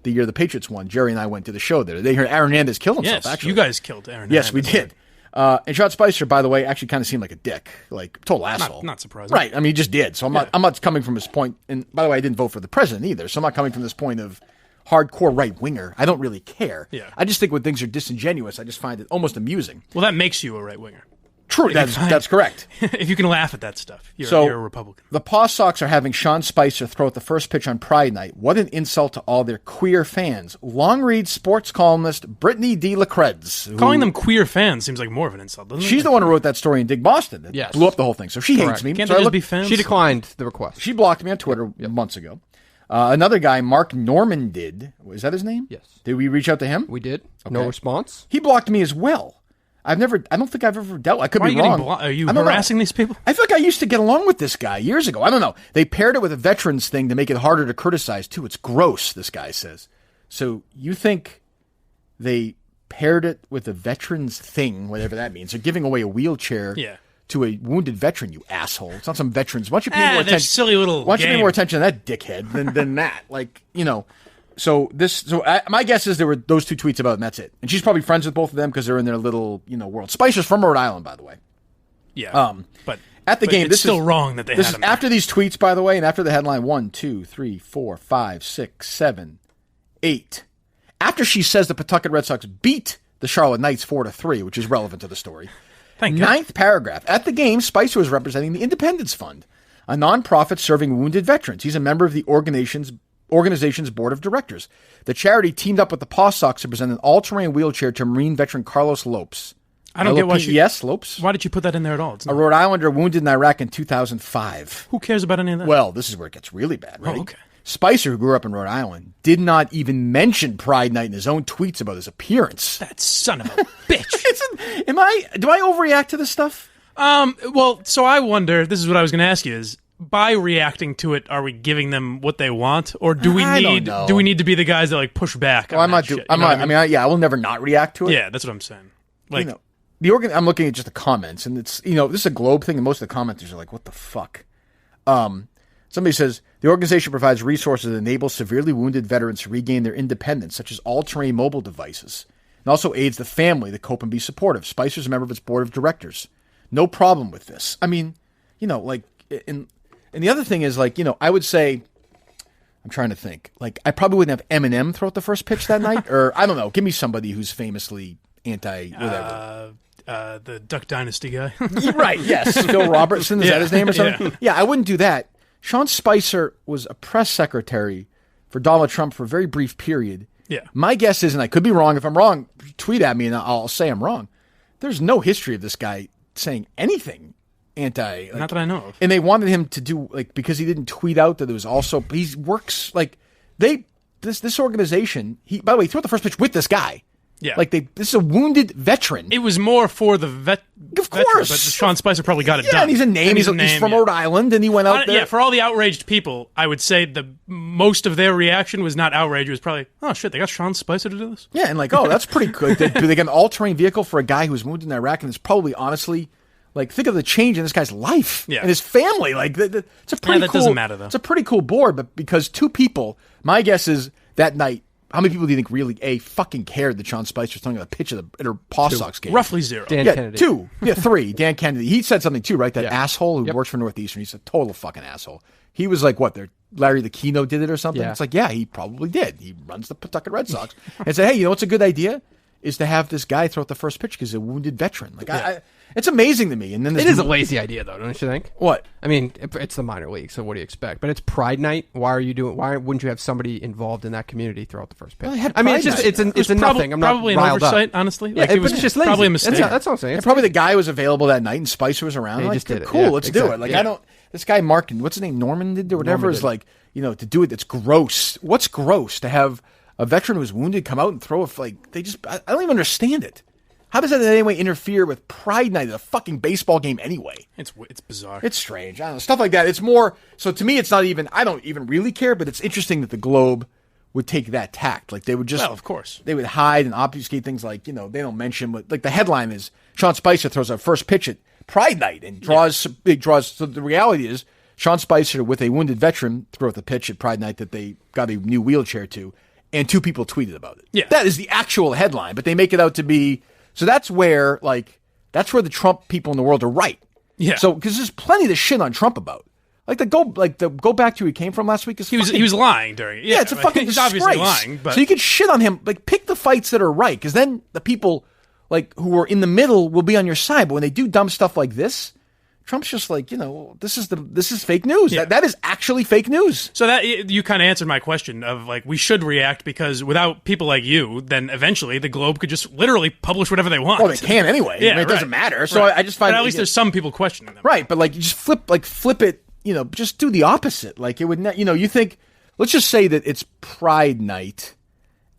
year the Patriots won. Jerry and I went to the show there. They heard Aaron Hernandez kill himself, Yes, actually. you guys killed Aaron Yes, Hernandez. we did. And Sean Spicer, by the way, actually kind of seemed like a dick, like total asshole. Not surprising. Right. I mean, he just did. So I'm not coming from his point. And by the way, I didn't vote for the president either. So I'm not coming from this point of hardcore right winger. I don't really care. Yeah. I just think when things are disingenuous, I just find it almost amusing. Well, that makes you a right winger. True. That's correct. If you can laugh at that stuff, you're a Republican. The PawSox are having Sean Spicer throw out the first pitch on Pride Night. What an insult to all their queer fans. Long-read sports columnist Brittany D. Lacreds. Calling them queer fans seems like more of an insult, doesn't it? She's the one who wrote that story in Dig Boston that blew up the whole thing. So she hates me. Can't so they just be fans? She declined the request. She blocked me on Twitter months ago. Another guy, Mark Norman, did. Is that his name? Yes. Did we reach out to him? We did. Okay. No response. He blocked me as well. I don't think I've ever dealt. I could be Why wrong. are you harassing these people? I feel like I used to get along with this guy years ago. I don't know. They paired it with a veterans thing to make it harder to criticize too. It's gross. This guy says. So you think they paired it with a veterans thing, whatever that means? They're giving away a wheelchair. Yeah. To a wounded veteran, you asshole. It's not some veterans. Why don't you pay more attention? Silly little. Why don't you pay more attention to that dickhead than that? Like, my guess is there were those 2 tweets about it, and that's it. And she's probably friends with both of them because they're in their little, world. Spicer's from Rhode Island, by the way. Yeah. But at the game, it's this still is wrong that they this had is him. after these tweets, by the way, and after the headline 1, 2, 3, 4, 5, 6, 7, 8. After she says the Pawtucket Red Sox beat the Charlotte Knights 4-3, which is relevant to the story. Thank God. 9th paragraph. At the game, Spicer was representing the Independence Fund, a nonprofit serving wounded veterans. He's a member of the organization's board of directors. The charity teamed up with the PawSox to present an all-terrain wheelchair to Marine veteran Carlos Lopes. I don't get why Lopes. Why did you put that in there at all? A Rhode Islander wounded in Iraq in 2005. Who cares about any of that? Well, this is where it gets really bad, right? Oh, okay. Spicer, who grew up in Rhode Island, did not even mention Pride Night in his own tweets about his appearance. That son of a bitch. Do I overreact to this stuff? Well, so I wonder, this is what I was going to ask you is, by reacting to it, are we giving them what they want, or do we need to be the guys that like push back? I will never not react to it. Yeah, that's what I'm saying. Like, I'm looking at just the comments, and it's this is a Globe thing, and most of the commenters are like, "What the fuck?" Somebody says the organization provides resources that enable severely wounded veterans to regain their independence, such as all-terrain mobile devices, and also aids the family to cope and be supportive. Spicer's a member of its board of directors. No problem with this. I mean, and the other thing is, I would say, I'm trying to think, I probably wouldn't have Eminem throw out the first pitch that night, or I don't know, give me somebody who's famously anti-whatever. The Duck Dynasty guy. Right, yes. Phil Robertson, is that his name or something? Yeah, I wouldn't do that. Sean Spicer was a press secretary for Donald Trump for a very brief period. Yeah. My guess is, and I could be wrong, if I'm wrong, tweet at me and I'll say I'm wrong. There's no history of this guy saying anything anti. Not that I know of. And they wanted him to do, because he didn't tweet out that there was also, he works, this organization, by the way, he threw out the first pitch with this guy. Yeah. This is a wounded veteran. It was more for the Of course. But Sean Spicer probably got it done. done. And he's a name. He's from Rhode Island, and he went out there. Yeah, for all the outraged people, I would say most of their reaction was not outrage. It was probably, oh, shit, they got Sean Spicer to do this? Yeah, and that's pretty good. Do they get an all-terrain vehicle for a guy who was wounded in Iraq? And it's probably, honestly, think of the change in this guy's life and his family. It's a pretty cool. That doesn't matter, though. It's a pretty cool board, but because 2 people, my guess is that night, how many people do you think really fucking cared that Sean Spicer was throwing a pitch at a PawSox game? Roughly 0. Dan Kennedy. 2. Yeah, 3. Dan Kennedy. He said something too, right? That asshole who works for Northeastern. He's a total fucking asshole. He was like, what? Larry the Keno did it or something? Yeah. It's like, yeah, he probably did. He runs the Pawtucket Red Sox. And said, hey, you know what's a good idea? Is to have this guy throw out the first pitch because he's a wounded veteran. Like, it's amazing to me. And then it is a lazy idea, though, don't you think? What? I mean, it's the minor league, so what do you expect? But it's Pride Night. Why wouldn't you have somebody involved in that community throw out the first pitch? Well, I mean, it's a nothing. I'm probably not an riled oversight, up. honestly. Yeah, Like, it was just lazy. probably a mistake. That's all I'm saying. And probably the guy was available that night and Spicer was around. Yeah, he like, just did it. Cool, Yeah, let's do exactly. it. Like, Yeah. I don't. This guy Mark, what's his name, Norman did or whatever, Norman is did. like, to do it. It's gross. What's gross to have a veteran who's wounded come out and throw I don't even understand it. How does that in any way interfere with Pride Night at a fucking baseball game anyway? It's bizarre. It's strange. I don't know. Stuff like that. It's more, so to me, it's not even, I don't even really care, but it's interesting that the Globe would take that tact. Like they would just, well, of course. They would hide and obfuscate things like, they don't mention what, like the headline is Sean Spicer throws out first pitch at Pride Night and draws big draws. So the reality is Sean Spicer with a wounded veteran threw out the pitch at Pride Night that they got a new wheelchair to, and 2 people tweeted about it. Yeah. That is the actual headline, but they make it out to be, so that's where the Trump people in the world are right. Yeah. So because there's plenty to shit on Trump about. The go back to where he came from last week is he was lying during it. Yeah, it's a fucking he's disgrace. obviously lying. But So you could shit on him. Like pick the fights that are right, because then the people who are in the middle will be on your side. But when they do dumb stuff like this, Trump's just like, this is fake news. Yeah. That is actually fake news. So that you kind of answered my question of we should react, because without people like you, then eventually the Globe could just literally publish whatever they want. Well, they can anyway. Yeah, I mean, it doesn't matter. So I just find but at least there's some people questioning them. Right, but you just flip it. Just do the opposite. Like it would. You think. Let's just say that it's Pride Night,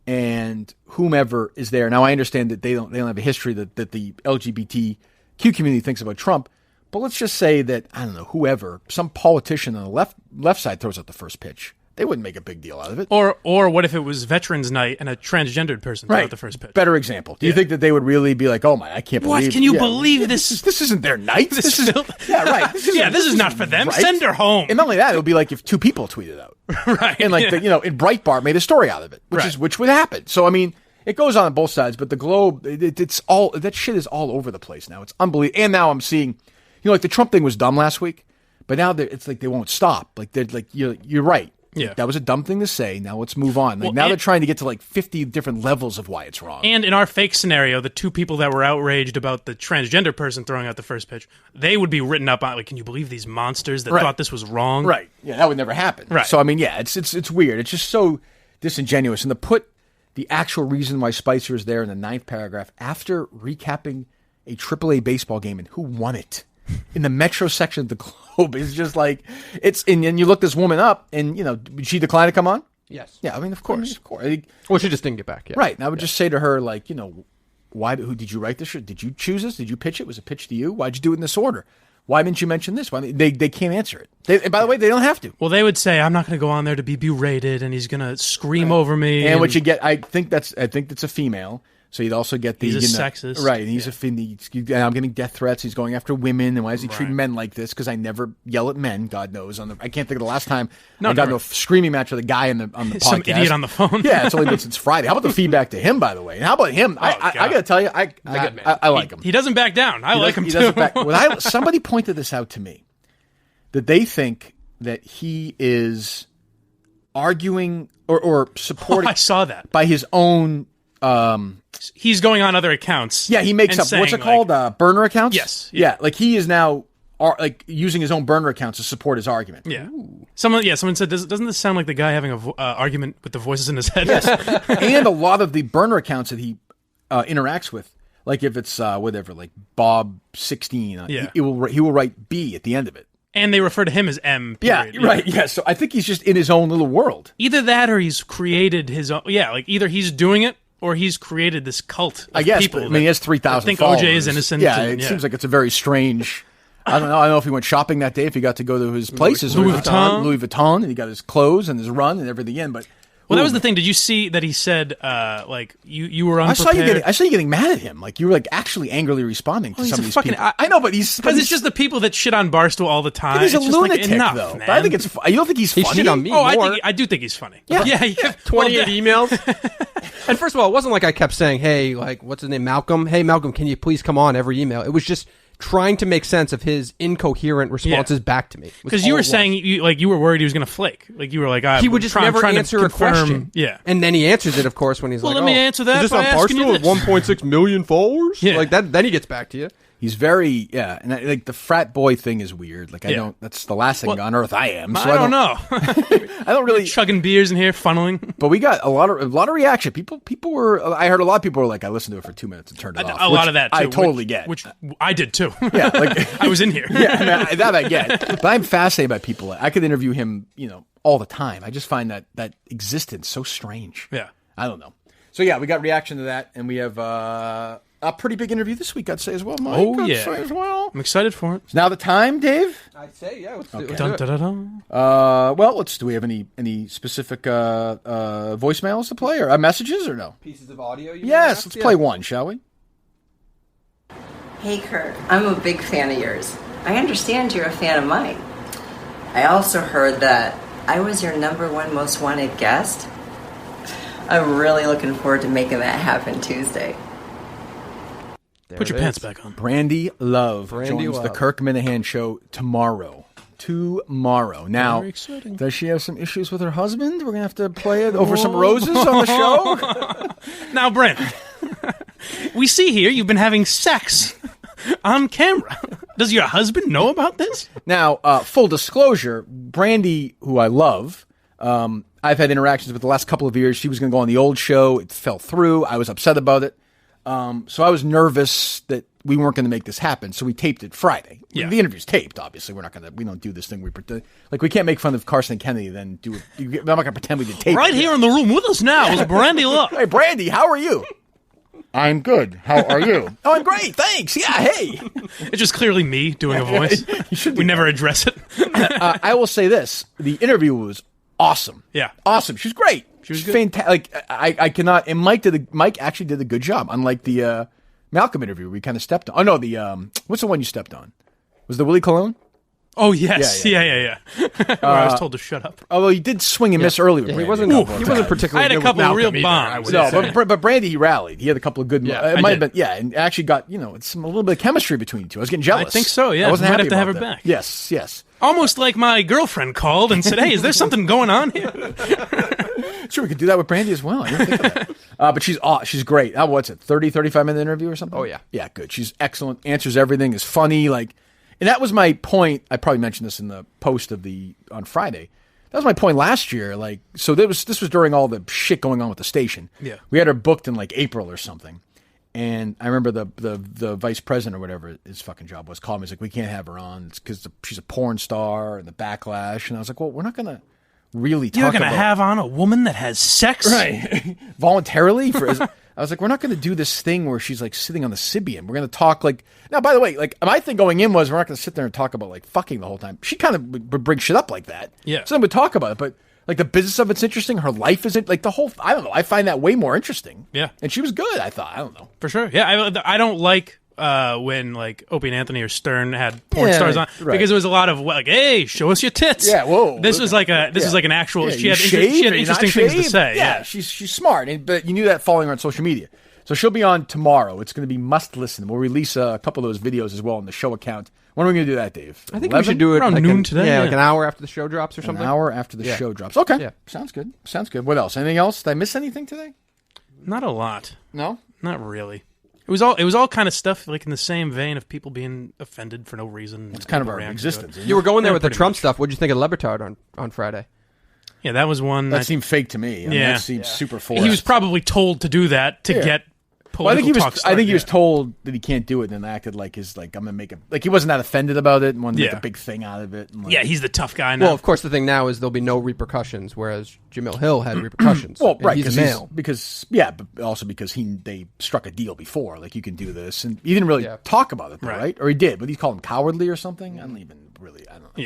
and whomever is there. Now I understand that they don't have a history that the LGBTQ community thinks about Trump. But let's just say that, I don't know, whoever, some politician on the left side throws out the first pitch. They wouldn't make a big deal out of it. Or what if it was Veterans Night and a transgendered person threw out the first pitch? Better example. Do you think that they would really be like, oh my, I can't believe... What? Can you believe this? This isn't their night. This is yeah, right. This is not for them. Right? Send her home. And not only that, it would be like if 2 people tweeted out. Right. And in Breitbart made a story out of it, which would happen. So, I mean... It goes on both sides, but the Globe, it's all... That shit is all over the place now. It's unbelievable. And now I'm seeing... the Trump thing was dumb last week, but now it's like they won't stop. Like they're like, you're right. Yeah. That was a dumb thing to say. Now let's move on. Now they're trying to get to 50 different levels of why it's wrong. And in our fake scenario, the 2 people that were outraged about the transgender person throwing out the first pitch, they would be written up on can you believe these monsters that thought this was wrong? Right. Yeah, that would never happen. Right. So I mean, yeah, it's weird. It's just so disingenuous. And to put the actual reason why Spicer is there in the 9th paragraph after recapping a AAA baseball game and who won it in the Metro section of the Globe is just and you look this woman up and, did she decline to come on? Yes. Yeah, I mean, of course. Well, she just didn't get back. Yeah. Right. And I would just say to her, why? Who did you write this? Did you choose this? Did you pitch it? Was it pitched to you? Why'd you do it in this order? Why didn't you mention this? Why they can't answer it. And by the way, they don't have to. Well, they would say, I'm not going to go on there to be berated, and he's going to scream over me. And what you get, I think that's a female. So you'd also get the... He's a sexist. Right, and he's and I'm getting death threats. He's going after women. And why does he treat men like this? Because I never yell at men, God knows. I can't think of the last time I got into a screaming match with a guy on the podcast. Some idiot on the phone. Yeah, it's only been since Friday. How about the feedback to him, by the way? And how about him? I got to tell you, I like him. He doesn't back down. I like him, too. Somebody pointed this out to me, that they think that he is arguing or supporting... I saw that. By his own... he's going on other accounts. Yeah, he makes up what's it called? Burner accounts. Yes. Yeah, he is now using his own burner accounts to support his argument. Yeah. Someone said, doesn't this sound like the guy having a argument with the voices in his head? Yes. And a lot of the burner accounts that he interacts with, like if it's whatever, like Bob 16, he will write B at the end of it. And they refer to him as M. Period. Yeah, right. Yeah. So I think he's just in his own little world. Either that, or he's created his own. Yeah, either he's doing it, or he's created this cult of I guess, people. But, he has 3,000 think followers. OJ is innocent. Yeah, it seems like it's a very strange... I don't know if he went shopping that day, if he got to go to his places. Louis Vuitton, and he got his clothes and his run and everything in. But Well, that was the thing. Did you see that he said, like, you were unprepared? I saw you getting mad at him. Like, you were, like, actually angrily responding to some of these people. I know, but he's... Because it's just the people that shit on Barstool all the time. He's a it's just lunatic, like, enough, though. Man. But I think it's... You don't think he's funny? He shit on me more. I do think he's funny. Yeah. 28 emails. And first of all, it wasn't like I kept saying, hey, like, what's his name, Malcolm? Hey, Malcolm, can you please come on every email? It was just trying to make sense of his incoherent responses back to me. Because you were saying you were worried he was going to flake. Like you were like, he would just never answer a question. Yeah, and then he answers it, of course, when he's well, like, let me answer that. Is this on Barstool with 1.6 million followers? Yeah, like that. Then he gets back to you. He's very and like the frat boy thing is weird. Like I don't. That's the last thing on earth I am. So I don't know. I don't really chugging beers in here, funneling. But we got a lot of reaction. People were. I heard a lot of people were like, I listened to it for 2 minutes and turned it off. A lot of that too, I totally get. Which I did too. Yeah, like I was in here. Yeah, that I get. But I'm fascinated by people. I could interview him, all the time. I just find that existence so strange. Yeah, I don't know. So yeah, we got reaction to that, and we have a pretty big interview this week, I'd say as well, Mike. Say as well. I'm excited for it. Is now the time, Dave? I'd say, yeah. Let's do it. Well, do we have any specific voicemails to play or messages or no? Pieces of audio? Yes, let's play one, shall we? Hey, Kirk. I'm a big fan of yours. I understand you're a fan of mine. I also heard that I was your #1 most wanted guest. I'm really looking forward to making that happen Tuesday. Put your pants back on. Brandy Love joins Love. the Kirk Minihane show tomorrow. Now, very exciting. Does she have some issues with her husband? We're going to have to play it over some roses on the show? Now, Brent, we see here you've been having sex on camera. Does your husband know about this? Now, full disclosure, Brandy, who I love, I've had interactions with the last couple of years. She was going to go on the old show. It fell through. I was upset about it. So I was nervous that we weren't going to make this happen. So we taped it Friday. Yeah. The interview's taped, obviously. We don't do this thing. We can't make fun of Carson and Kennedy then do it. I'm not going to pretend we did tape Right it. here in the room with us now is Brandy Love. Hey, Brandy, how are you? I'm good. How are you? Oh, I'm great. Thanks. Yeah, hey. It's just clearly me doing a voice. We never address it. I will say this. The interview was awesome. Yeah. Awesome. She was great. She was fantastic. Like, I cannot. And Mike actually did a good job. Unlike the Malcolm interview, we kind of stepped on. Oh no, the what's the one you stepped on? Was the Willie Colon? Oh yes, yeah. Where I was told to shut up. Although he did swing and miss early with Brandy. He wasn't particularly. I had a couple of real bombs. No, but Brandy he rallied. He had a couple of good. It might have been and actually got it's a little bit of chemistry between the two. I was getting jealous. I think so. Yeah, I wasn't might happy have to have her about that. back. Yes. Almost like my girlfriend called and said, "Hey, is there something going on here?" Sure, we could do that with Brandy as well. I didn't think of that. But she's great. What's it, 35-minute interview or something? Oh, yeah. Yeah, good. She's excellent. Answers everything. Is funny. And that was my point. I probably mentioned this in the post on Friday. That was my point last year. So this was during all the shit going on with the station. Yeah. We had her booked in April or something. And I remember the vice president or whatever his fucking job was called me. He's like, we can't have her on. It's because she's a porn star and the backlash. And I was like, well, we're not going to really talk about... You're going to have on a woman that has sex? Right. Voluntarily? I was like, we're not going to do this thing where she's sitting on the Sybian. We're going to talk Now, by the way, my thing going in was we're not going to sit there and talk about fucking the whole time. She kind of would bring shit up like that. Yeah. So then we'd talk about it, but... the business of it's interesting. Her life isn't the whole. I don't know. I find that way more interesting. Yeah, and she was good. I thought. I don't know for sure. Yeah, I don't like when Opie and Anthony or Stern had porn stars on because it was a lot of hey, show us your tits. Yeah, whoa. This was like an actual. Yeah, she had interesting things to say. Yeah, she's smart, but you knew that following her on social media. So she'll be on tomorrow. It's going to be must listen. We'll release a couple of those videos as well on the show account. When are we going to do that, Dave? I think we should do it around noon today. Yeah, an hour after the show drops or something. An hour after the show drops. Okay. Yeah. Sounds good. What else? Anything else? Did I miss anything today? Not a lot. No? Not really. It was all kind of stuff in the same vein of people being offended for no reason. It's kind of our existence. You were going there with the Trump stuff. What did you think of Lebitard on Friday? Yeah, that was one. That seemed fake to me. That seemed super forced. He was probably told to do that to get I think he was told that he can't do it, and then acted I'm gonna make it. He wasn't that offended about it, and wanted to make a big thing out of it. And he's the tough guy now. Well, of course, the thing now is there'll be no repercussions, whereas Jamil Hill had repercussions. Well, right, he's a male. but also because they struck a deal before. You can do this, and he didn't really talk about it, though, right? Or he did, but he called him cowardly or something. I don't know.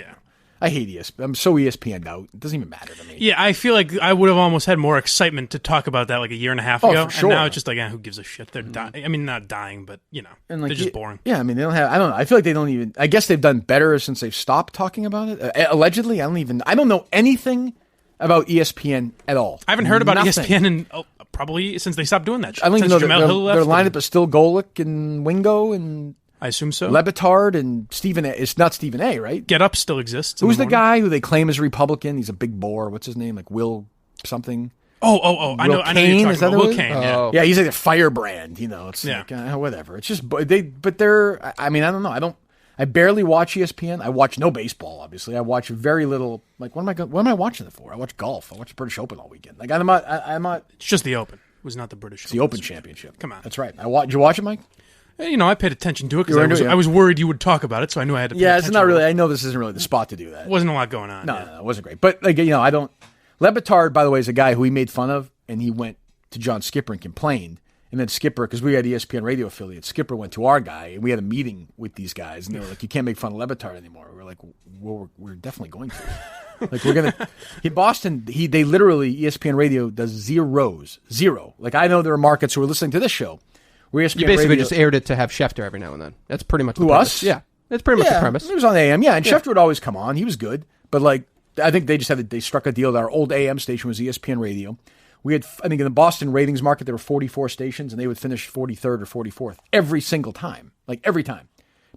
I hate ESPN. I'm so ESPN now. It doesn't even matter to me. Yeah, I feel like I would have almost had more excitement to talk about that like a year and a half ago. For sure. And now it's just like, who gives a shit? They're dying. I mean, not dying, but, And like, they're just boring. Yeah, I mean, they don't have. I don't know. I feel like they don't even. I guess they've done better since they've stopped talking about it. Allegedly, I don't know anything about ESPN at all. I haven't heard about Nothing. ESPN in probably since they stopped doing that. I don't even know Jamel Hill left. their lineup is still Golick and Wingo and I assume so. Lebitard and Stephen A. It's not Stephen A., right? Get Up still exists. Who's the guy who they claim is a Republican? He's a big bore. What's his name? Like Will something? Oh! I know. I know you're talking is that about who Will it is? Kane. Yeah. Yeah, he's like a firebrand. It's like whatever. It's just but they're. I mean, I don't know. I barely watch ESPN. I watch no baseball. Obviously, I watch very little. Like, what am I watching it for? I watch golf. I watch the British Open all weekend. Like, I'm not. It's just the Open. It was not the British. It's the Open Championship. Come on, that's right. Did you watch it, Mike? I paid attention to it because I was worried you would talk about it, so I knew I had to. Yeah, it's not really. I know this isn't really the spot to do that. Wasn't a lot going on. No, it wasn't great. But like I don't. Lebitard, by the way, is a guy who we made fun of, and he went to John Skipper and complained. And then Skipper, because we had ESPN radio affiliate, Skipper went to our guy, and we had a meeting with these guys, and they were like, "You can't make fun of Lebitard anymore." We were like, "Well, we're definitely going to." Like, we're gonna. In Boston, they literally ESPN radio does zero. Like, I know there are markets who are listening to this show. Where ESPN you basically radio, just aired it to have Schefter every now and then. That's pretty much the who premise. us? Yeah, that's pretty much the premise. It was on AM, and Schefter would always come on. He was good, but like I think they just they struck a deal that our old AM station was ESPN radio. We had, I think in the Boston ratings market, there were 44 stations, and they would finish 43rd or 44th every single time. Like, every time.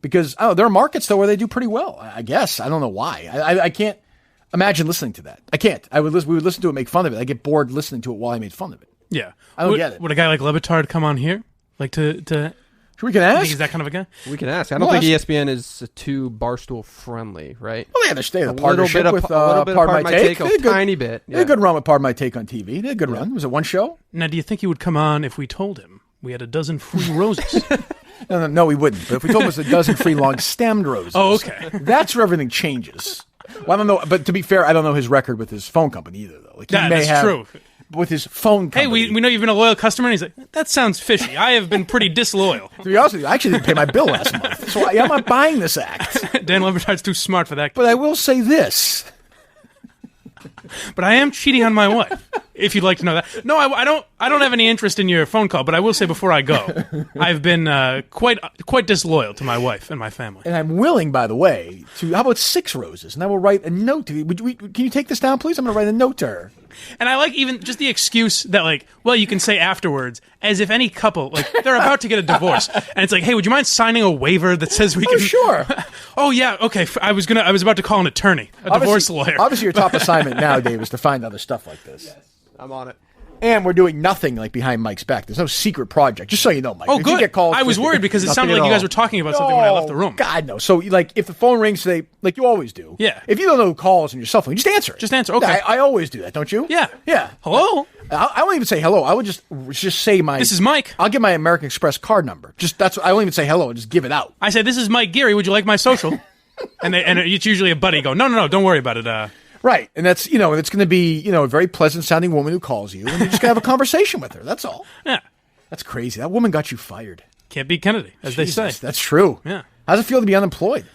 Because, there are markets, though, where they do pretty well, I guess. I don't know why. I can't imagine listening to that. I can't. We would listen to it, make fun of it. I get bored listening to it while I made fun of it. Yeah. I don't get it. Would a guy like Lebitard come on here? Like to we can ask. Think he's that kind of a guy? We can ask. I don't think ESPN is too Barstool friendly, right? Well, they understand the partnership with Pardon My Take. A tiny bit. They had a good run with Pardon My Take on TV. They had a good run. Was it one show? Now, do you think he would come on if we told him we had a dozen free roses? No, we wouldn't. But if we told him it was a dozen free long-stemmed roses, okay, that's where everything changes. Well, I don't know. But to be fair, I don't know his record with his phone company either, though. Like, that's true. With his phone company. Hey, we know you've been a loyal customer. And he's like, that sounds fishy. I have been pretty disloyal. To be honest with you, I actually didn't pay my bill last month. So I'm not buying this act. Dan Lebitard's too smart for that. But I will say this. But I am cheating on my wife, if you'd like to know that. No, I don't have any interest in your phone call, but I will say before I go, I've been quite disloyal to my wife and my family. And I'm willing, by the way, to, how about 6 roses? And I will write a note to you. Can you take this down, please? I'm going to write a note to her. And I like even just the excuse that, like, well, you can say afterwards, as if any couple, like, they're about to get a divorce, and it's like, hey, would you mind signing a waiver that says we can? Oh, sure. Oh, yeah, okay. I was about to call an attorney, divorce lawyer. Obviously, your top assignment now, Dave, is to find other stuff like this. Yes, I'm on it. And we're doing nothing like behind Mike's back. There's no secret project. Just so you know, Mike. Oh, if good. You get called I was worried because it sounded like you guys were talking about something when I left the room. God, no. So, like, if the phone rings today, like you always do. Yeah. If you don't know who calls on your cell phone, just answer it. Just answer. Okay. I always do that, don't you? Yeah. Yeah. Hello? I won't even say hello. I would just say my. This is Mike. I'll give my American Express card number. I won't even say hello. I just give it out. I say, this is Mike Geary. Would you like my social? and it's usually a buddy go, no, don't worry about it. Right, and that's and it's going to be a very pleasant sounding woman who calls you, and you're just going to have a conversation with her. That's all. Yeah, that's crazy. That woman got you fired. Can't beat Kennedy, as they say. That's true. Yeah. How's it feel to be unemployed?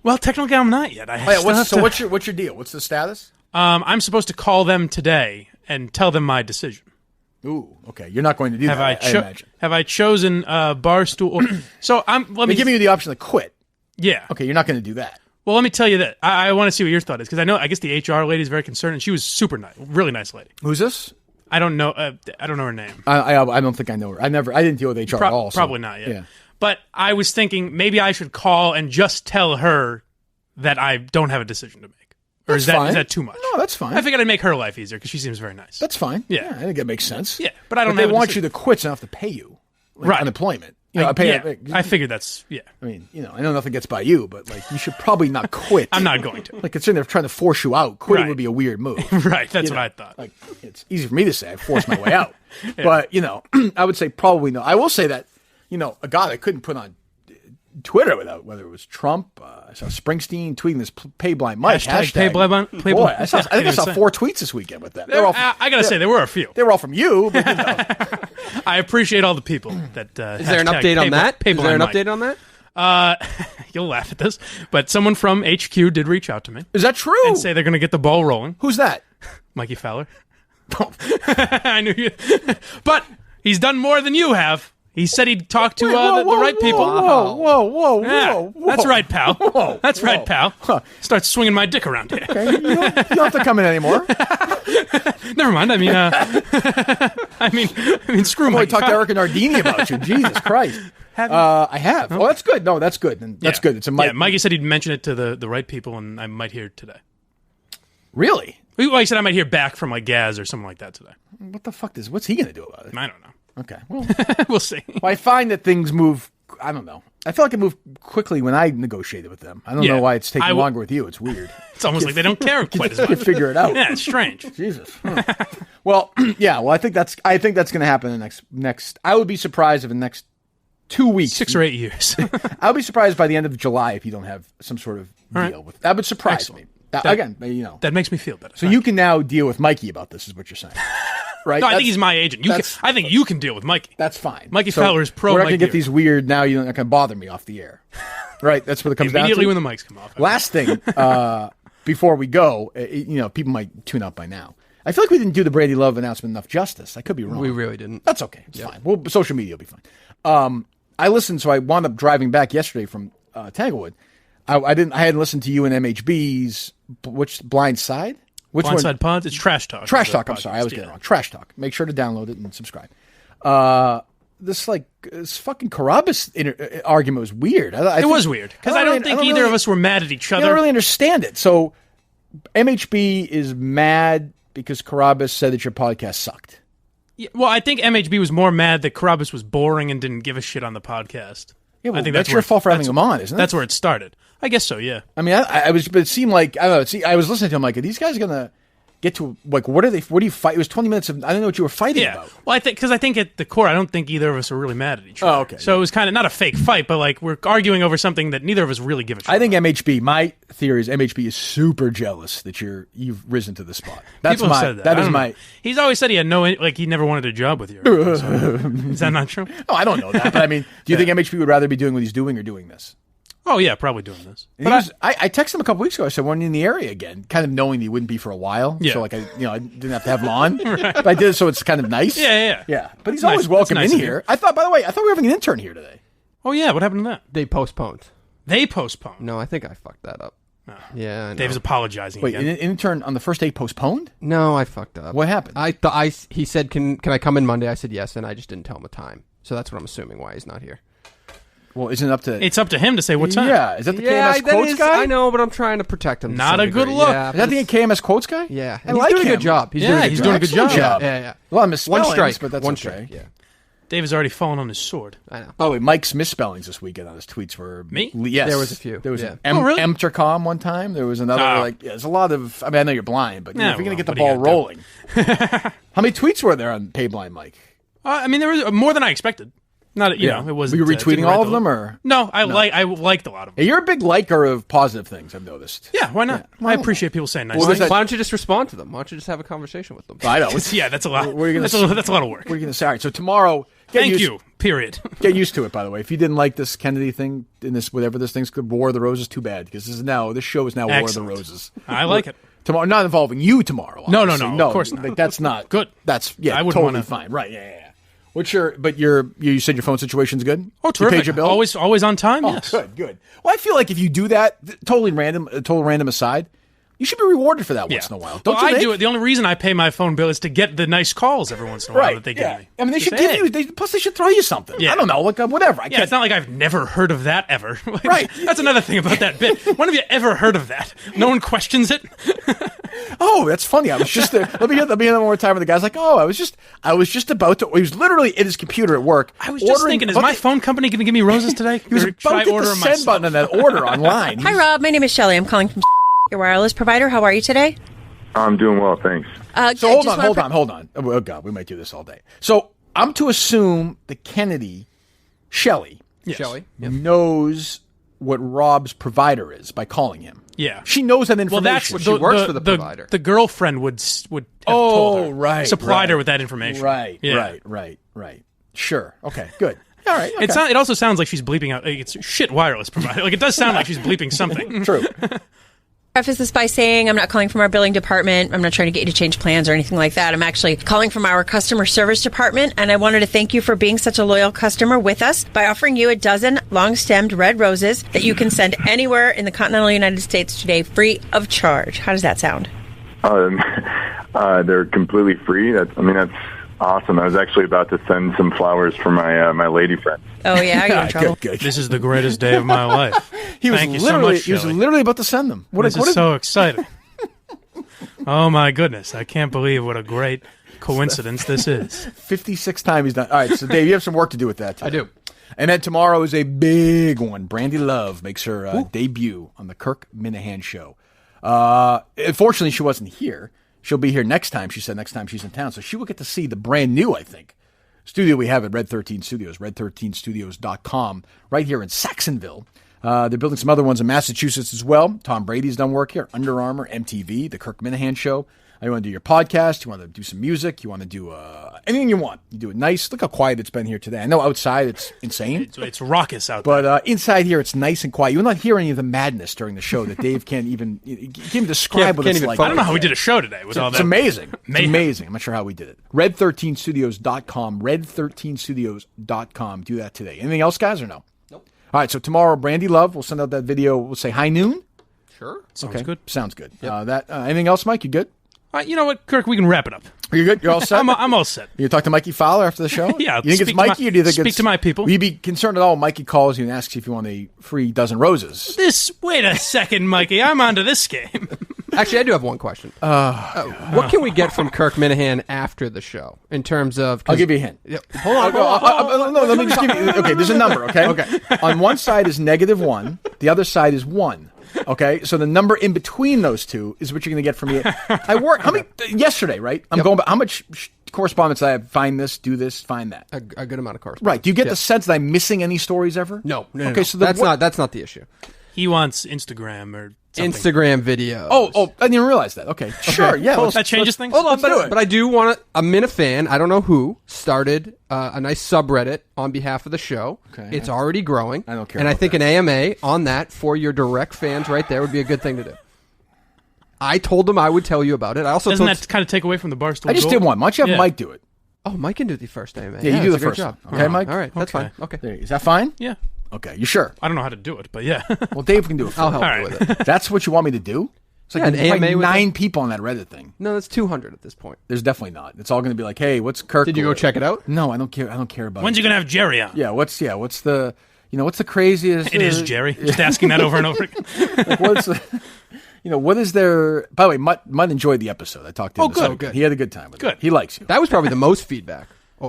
Well, technically, I'm not yet. What's your deal? What's the status? I'm supposed to call them today and tell them my decision. Ooh, okay. You're not going to do that. I imagine. Have I chosen Barstool? So They're giving you the option to quit. Yeah. Okay, you're not going to do that. Well, let me tell you that. I want to see what your thought is, because I guess the HR lady is very concerned, and she was super nice, really nice lady. Who's this? I don't know. I don't know her name. I don't think I know her. I didn't deal with HR at all. Probably not. Yeah. But I was thinking maybe I should call and just tell her that I don't have a decision to make. Or is that too much? No, that's fine. I figured I'd make her life easier because she seems very nice. That's fine. Yeah. I think it makes sense. Yeah, but I don't. They want you to quit so they don't have to pay you, like unemployment. I figured that's I mean, I know nothing gets by you, but like you should probably not quit. I'm not going to. Like considering they're trying to force you out, quitting would be a weird move. Right, that's what I thought. Like it's easy for me to say I forced my way out, but I would say probably no. I will say that a guy that couldn't put on Twitter without whether it was Trump, I saw Springsteen tweeting this "Pay Blind Mike" hashtag. Pay Blind. Boy, I think I saw 4 tweets this weekend with that. I gotta say there were a few. They were all from you. But, I appreciate all the people that. Is there an update on that? Is there an update on that? You'll laugh at this, but someone from HQ did reach out to me. Is that true? And say they're going to get the ball rolling. Who's that? Mikey Fowler. I knew you. But he's done more than you have. He said he'd talk to the right people. Whoa. That's right, pal. Whoa. That's right, pal. Huh. Start swinging my dick around here. Okay, you don't have to come in anymore. Never mind. I mean, screw I Mikey talked to Fowler. Eric and Nardini about you. Jesus Christ. I have. Oh, that's good. No, that's good. And that's good. It's a Mike. Yeah, Mikey said he'd mention it to the right people, and I might hear it today. Really? Well, he said I might hear back from like Gaz or something like that today. What the fuck what's he going to do about it? I don't know. Okay. Well, we'll see. Well, I find that things move. I don't know. I feel like it moved quickly when I negotiated with them. I don't know why it's taking longer with you. It's weird. It's almost like they don't care quite as much. You figure it out. Yeah, it's strange. Jesus. Well, yeah. Well, I think that's going to happen in the next. I would be surprised if in the next 2 weeks, 6 or 8 years. I would be surprised by the end of July if you don't have some sort of deal with. That would surprise me. Again, that makes me feel better. So you can now deal with Mikey about this, is what you're saying, right? No, I think he's my agent. I think you can deal with Mikey. That's fine. Mikey Fowler is pro. We're not Mikey going to get these weird. Now you're not going to bother me off the air, right? That's what it comes down to. Immediately when the mics come off. Last thing, before we go, people might tune out by now. I feel like we didn't do the Brady Love announcement enough justice. I could be wrong. We really didn't. That's okay. It's fine. Well, social media will be fine. I listened, so I wound up driving back yesterday from Tanglewood. I hadn't listened to you and MHB's which Blind Side? Blindside Pods? It's Trash Talk. Trash Talk. I'm sorry, I was getting it wrong. Trash Talk. Make sure to download it and subscribe. This fucking Carabas argument was weird. It was weird because I don't think either of us were mad at each other. I don't really understand it. So MHB is mad because Carabas said that your podcast sucked. Yeah, well, I think MHB was more mad that Carabas was boring and didn't give a shit on the podcast. Yeah, well, I think that's your fault for having him on, isn't it? That's where it started. I guess so, yeah. I mean, I was, but it seemed like, I don't know, I was listening to him like, are these guys going to get to, like, what do you fight? It was 20 minutes of, I don't know what you were fighting about. Well, I think at the core, I don't think either of us are really mad at each other. Oh, okay. So it was kind of not a fake fight, but like we're arguing over something that neither of us really give a shit I think MHB, my theory is MHB is super jealous that you've risen to the spot. That's People have said that. That is my. He's always said he had he never wanted a job with you. Is that not true? Oh, I don't know that, but I mean, do you think MHB would rather be doing what he's doing or doing this? Oh, yeah, probably doing this. But I texted him a couple weeks ago. I said, when in the area again, kind of knowing that he wouldn't be for a while. Yeah. So, like, I didn't have to have him on. Right. But I did it so it's kind of nice. Yeah. But he's always welcome in here. I thought, by the way, we were having an intern here today. Oh, yeah. What happened to that? They postponed. No, I think I fucked that up. Oh. Yeah, I know. Dave's apologizing Wait, again. an intern on the first day postponed? No, I fucked up. What happened? He said, can I come in Monday? I said yes, and I just didn't tell him a time. So that's what I'm assuming why he's not here. Well, isn't it up to... It's up to him to say what time. Yeah, is that the KMS quotes guy? I know, but I'm trying to protect him. Not a good look. Yeah, is that the KMS quotes guy? Yeah. And he's doing a good job. He's doing a good job. Yeah. Well, I'm misspellings, one strike, but that's one okay. strike, yeah. Dave has already fallen on his sword. I know. By the way, Mike's misspellings this weekend on his tweets were... Me? Yes. There was a few. There was yeah. an really? Entercom one time. There was another, there's a lot of... I mean, I know you're blind, but if you're going to get the ball rolling... How many tweets were there on Pay Blind Mike? I mean, there was more than I expected. Not, you know, it wasn't... Were you retweeting all of them, or...? No, I liked a lot of them. Hey, you're a big liker of positive things, I've noticed. Yeah, why not? Yeah. I appreciate people saying nice things. Why don't you just respond to them? Why don't you just have a conversation with them? I know. Yeah, that's a lot. That's a lot of work. What are you going to say? All right, so tomorrow... Thank you, period. Get used to it, by the way. If you didn't like this Kennedy thing, in this whatever this thing's called, War of the Roses, too bad, because this show is now Excellent. War of the Roses. I like it. Tomorrow, not involving you tomorrow. No, of course not. Like, that's not... Good. That's, I wouldn't totally wanna... fine. Right, yeah. You said your phone situation's good? Oh, terrific. You paid your bill? Always on time, yes. Good. Well, I feel like if you do that, total random aside, you should be rewarded for that once in a while. Don't you think? I do it. The only reason I pay my phone bill is to get the nice calls every once in a while that they give me. I mean, they should give you... Plus, they should throw you something. Yeah. I don't know, like whatever. It's not like I've never heard of that ever. Right. That's another thing about that bit. When have you ever heard of that? No one questions it? Oh, that's funny. I was just there. Let me hear that one more time. Where the guy's like, "Oh, I was just about to." He was literally at his computer at work. I was just thinking, is my phone company going to give me roses today? He was about to hit the send button on that order online. Hi, Rob. My name is Shelly. I'm calling from your wireless provider. How are you today? I'm doing well, thanks. So hold on. Oh God, we might do this all day. So I'm to assume that Kennedy, Shelly, knows what Rob's provider is by calling him. Yeah, she knows that information. Well, she works for the provider. The girlfriend would have told her. Right. Supplied her with that information. Right. Yeah. Right. Sure. Okay. Good. All right. Okay. It also sounds like she's bleeping out. Like, it's shit wireless provider. Like it does sound like she's bleeping something. True. Preface this by saying I'm not calling from our billing department. I'm not trying to get you to change plans or anything like that. I'm actually calling from our customer service department, and I wanted to thank you for being such a loyal customer with us by offering you a dozen long-stemmed red roses that you can send anywhere in the continental United States today free of charge. How does that sound? They're completely free. That's awesome. I was actually about to send some flowers for my lady friend. Oh yeah, are you in trouble? Good. This is the greatest day of my life. Thank you so much, He was Shelley. literally about to send them. This is so exciting. Oh my goodness! I can't believe what a great coincidence this is. 56th time he's done. All right, so Dave, you have some work to do with that today. I do. And then tomorrow is a big one. Brandy Love makes her debut on the Kirk Minihane show. Unfortunately, she wasn't here. She'll be here next time. She said next time she's in town. So she will get to see the brand new, I think, studio we have at Red 13 Studios, red13studios.com, right here in Saxonville. They're building some other ones in Massachusetts as well. Tom Brady's done work here, Under Armour, MTV, the Kirk Minihane Show. You want to do your podcast, you want to do some music, you want to do anything you want. You do it nice. Look how quiet it's been here today. I know outside it's insane. It's raucous out there. But inside here it's nice and quiet. You will not hear any of the madness during the show that Dave can't even describe what it's like. I don't know how we did a show today with all that. It's amazing. It's amazing. I'm not sure how we did it. Red13studios.com, red13studios.com. Do that today. Anything else, guys, or no? Nope. All right, so tomorrow, Brandy Love, we'll send out that video. We'll say high noon. Sure. Sounds good. Sounds good. Yep. Anything else, Mike? You good? You know what, Kirk? We can wrap it up. Are you good? You're all set? I'm all set. You talk to Mikey Fowler after the show? Yeah. You think it's Mikey, or do you think speak it's... to my people. Will you be concerned at all when Mikey calls you and asks you if you want a free dozen roses? Wait a second, Mikey. I'm onto this game. Actually, I do have one question. What can we get from Kirk Minihane after the show in terms of... I'll give you a hint. Hold on. No, let me just give you... Okay, there's a number, okay? Okay. On one side is -1. The other side is 1. Okay, so the number in between those two is what you're going to get from me. I work yesterday, right? I'm going back. How much correspondence I have? Find this, do this, find that. A good amount of correspondence. Right. Do you get the sense that I'm missing any stories ever? No. Okay, no. so that's not the issue. He wants Instagram or something. Instagram videos. Oh, I didn't even realize that. Okay, sure, yeah. That changes things. Hold on, but I do want to. I'm in a fan. I don't know who started a nice subreddit on behalf of the show. Okay, it's already growing. I don't care. And I think an AMA on that for your direct fans right there would be a good thing to do. I told them I would tell you about it. I also doesn't that kind of take away from the Barstool? I just did one. Why don't you have Mike do it? Oh, Mike can do the first AMA. Yeah, you do the great first. job. Okay, Mike. All right, that's fine. Okay, is that fine? Yeah. Okay, you sure? I don't know how to do it, but yeah. Well, Dave can do it. I'll help you with it. That's what you want me to do? It's like an AMA with 9 people on that Reddit thing. No, that's 200 at this point. There's definitely not. It's all going to be like, hey, what's Kirk? Did you go check it out? No, I don't care. I don't care about. When's it. you gonna have Jerry on? Yeah. What's the what's the craziest? It is Jerry. Just asking that over and over again. Like, what's what is there? By the way, Mutt enjoyed the episode. I talked to him. Good. He had a good time with it. He likes you. That was probably the most feedback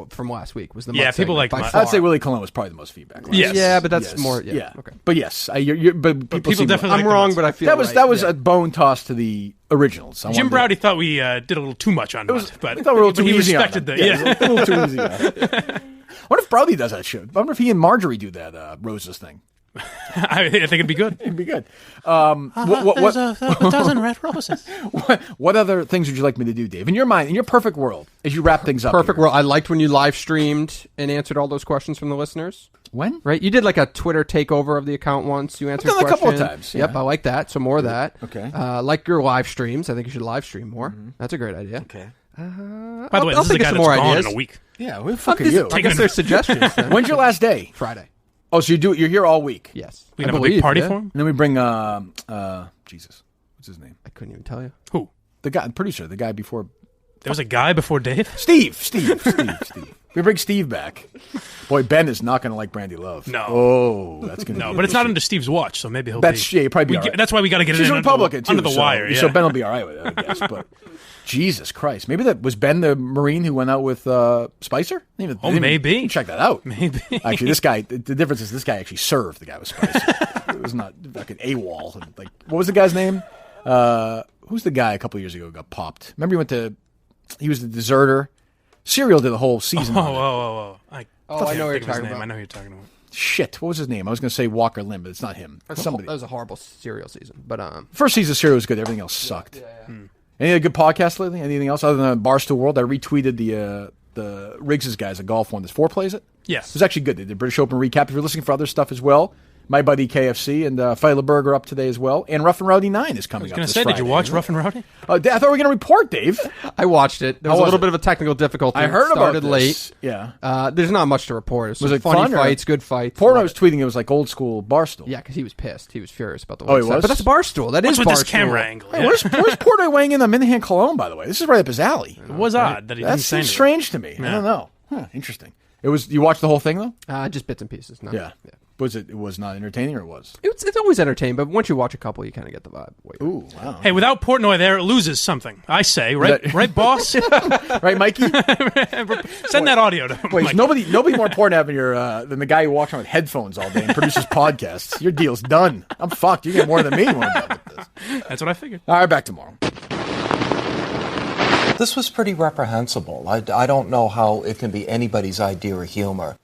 from last week. Was the Mutt people segment, like by Mutt. far. I'd say Willie Colon was probably the most feedback. Yes. Yeah, but that's more. Yeah. Okay. But yes, but people definitely. I'm wrong, but I feel that was a bone toss to the originals. Jim Browdy thought we did a little too much on Mutt, but I thought we were a little too he easy respected on the a little too easy. I wonder if Browdy does that shit. I wonder if he and Marjorie do that Roses thing. I think it'd be good. It'd be good. There's a dozen red roses. What other things would you like me to do, Dave? In your mind, in your perfect world, as you wrap things up. Perfect world. I liked when you live streamed and answered all those questions from the listeners. When? Right? You did like a Twitter takeover of the account once. You answered questions. A couple of times. Yeah. Yep, I like that. So more of that. Okay. Like your live streams. I think you should live stream more. Mm-hmm. That's a great idea. Okay. By the way, this is the guy that's gone in a week. Yeah, who the fuck are you? I guess there's suggestions. Then. When's your last day? Friday. Oh, so you're here all week? Yes. We can have a big party for him? And then we bring, Jesus. What's his name? I couldn't even tell you. Who? The guy, producer, the guy before. There was a guy before Dave? Steve. We bring Steve back. Boy, Ben is not going to like Brandy Love. No. Oh, that's going to No, but it's not under Steve's watch, so maybe he'll he'll probably be all right. That's why we got to get She's it in Republican under too, the wire. So Ben will be all right with it, I guess. But Jesus Christ. Maybe that was Ben the Marine who went out with Spicer? Maybe. Check that out. Maybe. Actually, this guy, the difference is this guy actually served the guy with Spicer. It was not like an AWOL. Like, what was the guy's name? Who's the guy a couple of years ago who got popped? Remember he was the deserter. Serial did a whole season. I know what you're talking about. I know who you're talking about. Shit, what was his name? I was going to say Walker Lim, but it's not him. It's somebody. That was a horrible Serial season. But first season of Serial was good. Everything else sucked. Any other good podcasts lately? Anything else other than Barstool World? I retweeted the Riggs' guys, a golf one. There's 4 plays it. Yes. It was actually good. They did British Open recap. If you're listening for other stuff as well, my buddy KFC and Feilerberg are up today as well. And Rough and Rowdy 9 is coming up. I was going to say, did you watch Rough and Rowdy? I thought we were going to report, Dave. I watched it. There was a little bit of a technical difficulty. I heard about it. Started this. late. Yeah. There's not much to report. Was it funny fun, fights, good fights? Portnoy was tweeting it was like old school Barstool. Yeah, because he was pissed. He was furious about the Oh, he website. was? But that's Barstool. That is What's Barstool. with this camera angle? Hey, where's Portnoy weighing in on Minihane Cologne, by the way? This is right up his alley. It was odd that he didn't say That's strange to me. I don't know. Interesting. It was. You watched the whole thing though? Just bits and pieces. No. Yeah. Was it? It was not entertaining, or was? It's always entertaining, but once you watch a couple, you kind of get the vibe. Ooh, wow. Hey, without Portnoy there, it loses something. I say, right, right, boss? Right, Mikey? Send that audio to him. Wait, nobody more important having than the guy who walks around with headphones all day and produces podcasts. Your deal's done. I'm fucked. You get more than me when I'm done with this. That's what I figured. All right, back tomorrow. This was pretty reprehensible. I don't know how it can be anybody's idea of humor.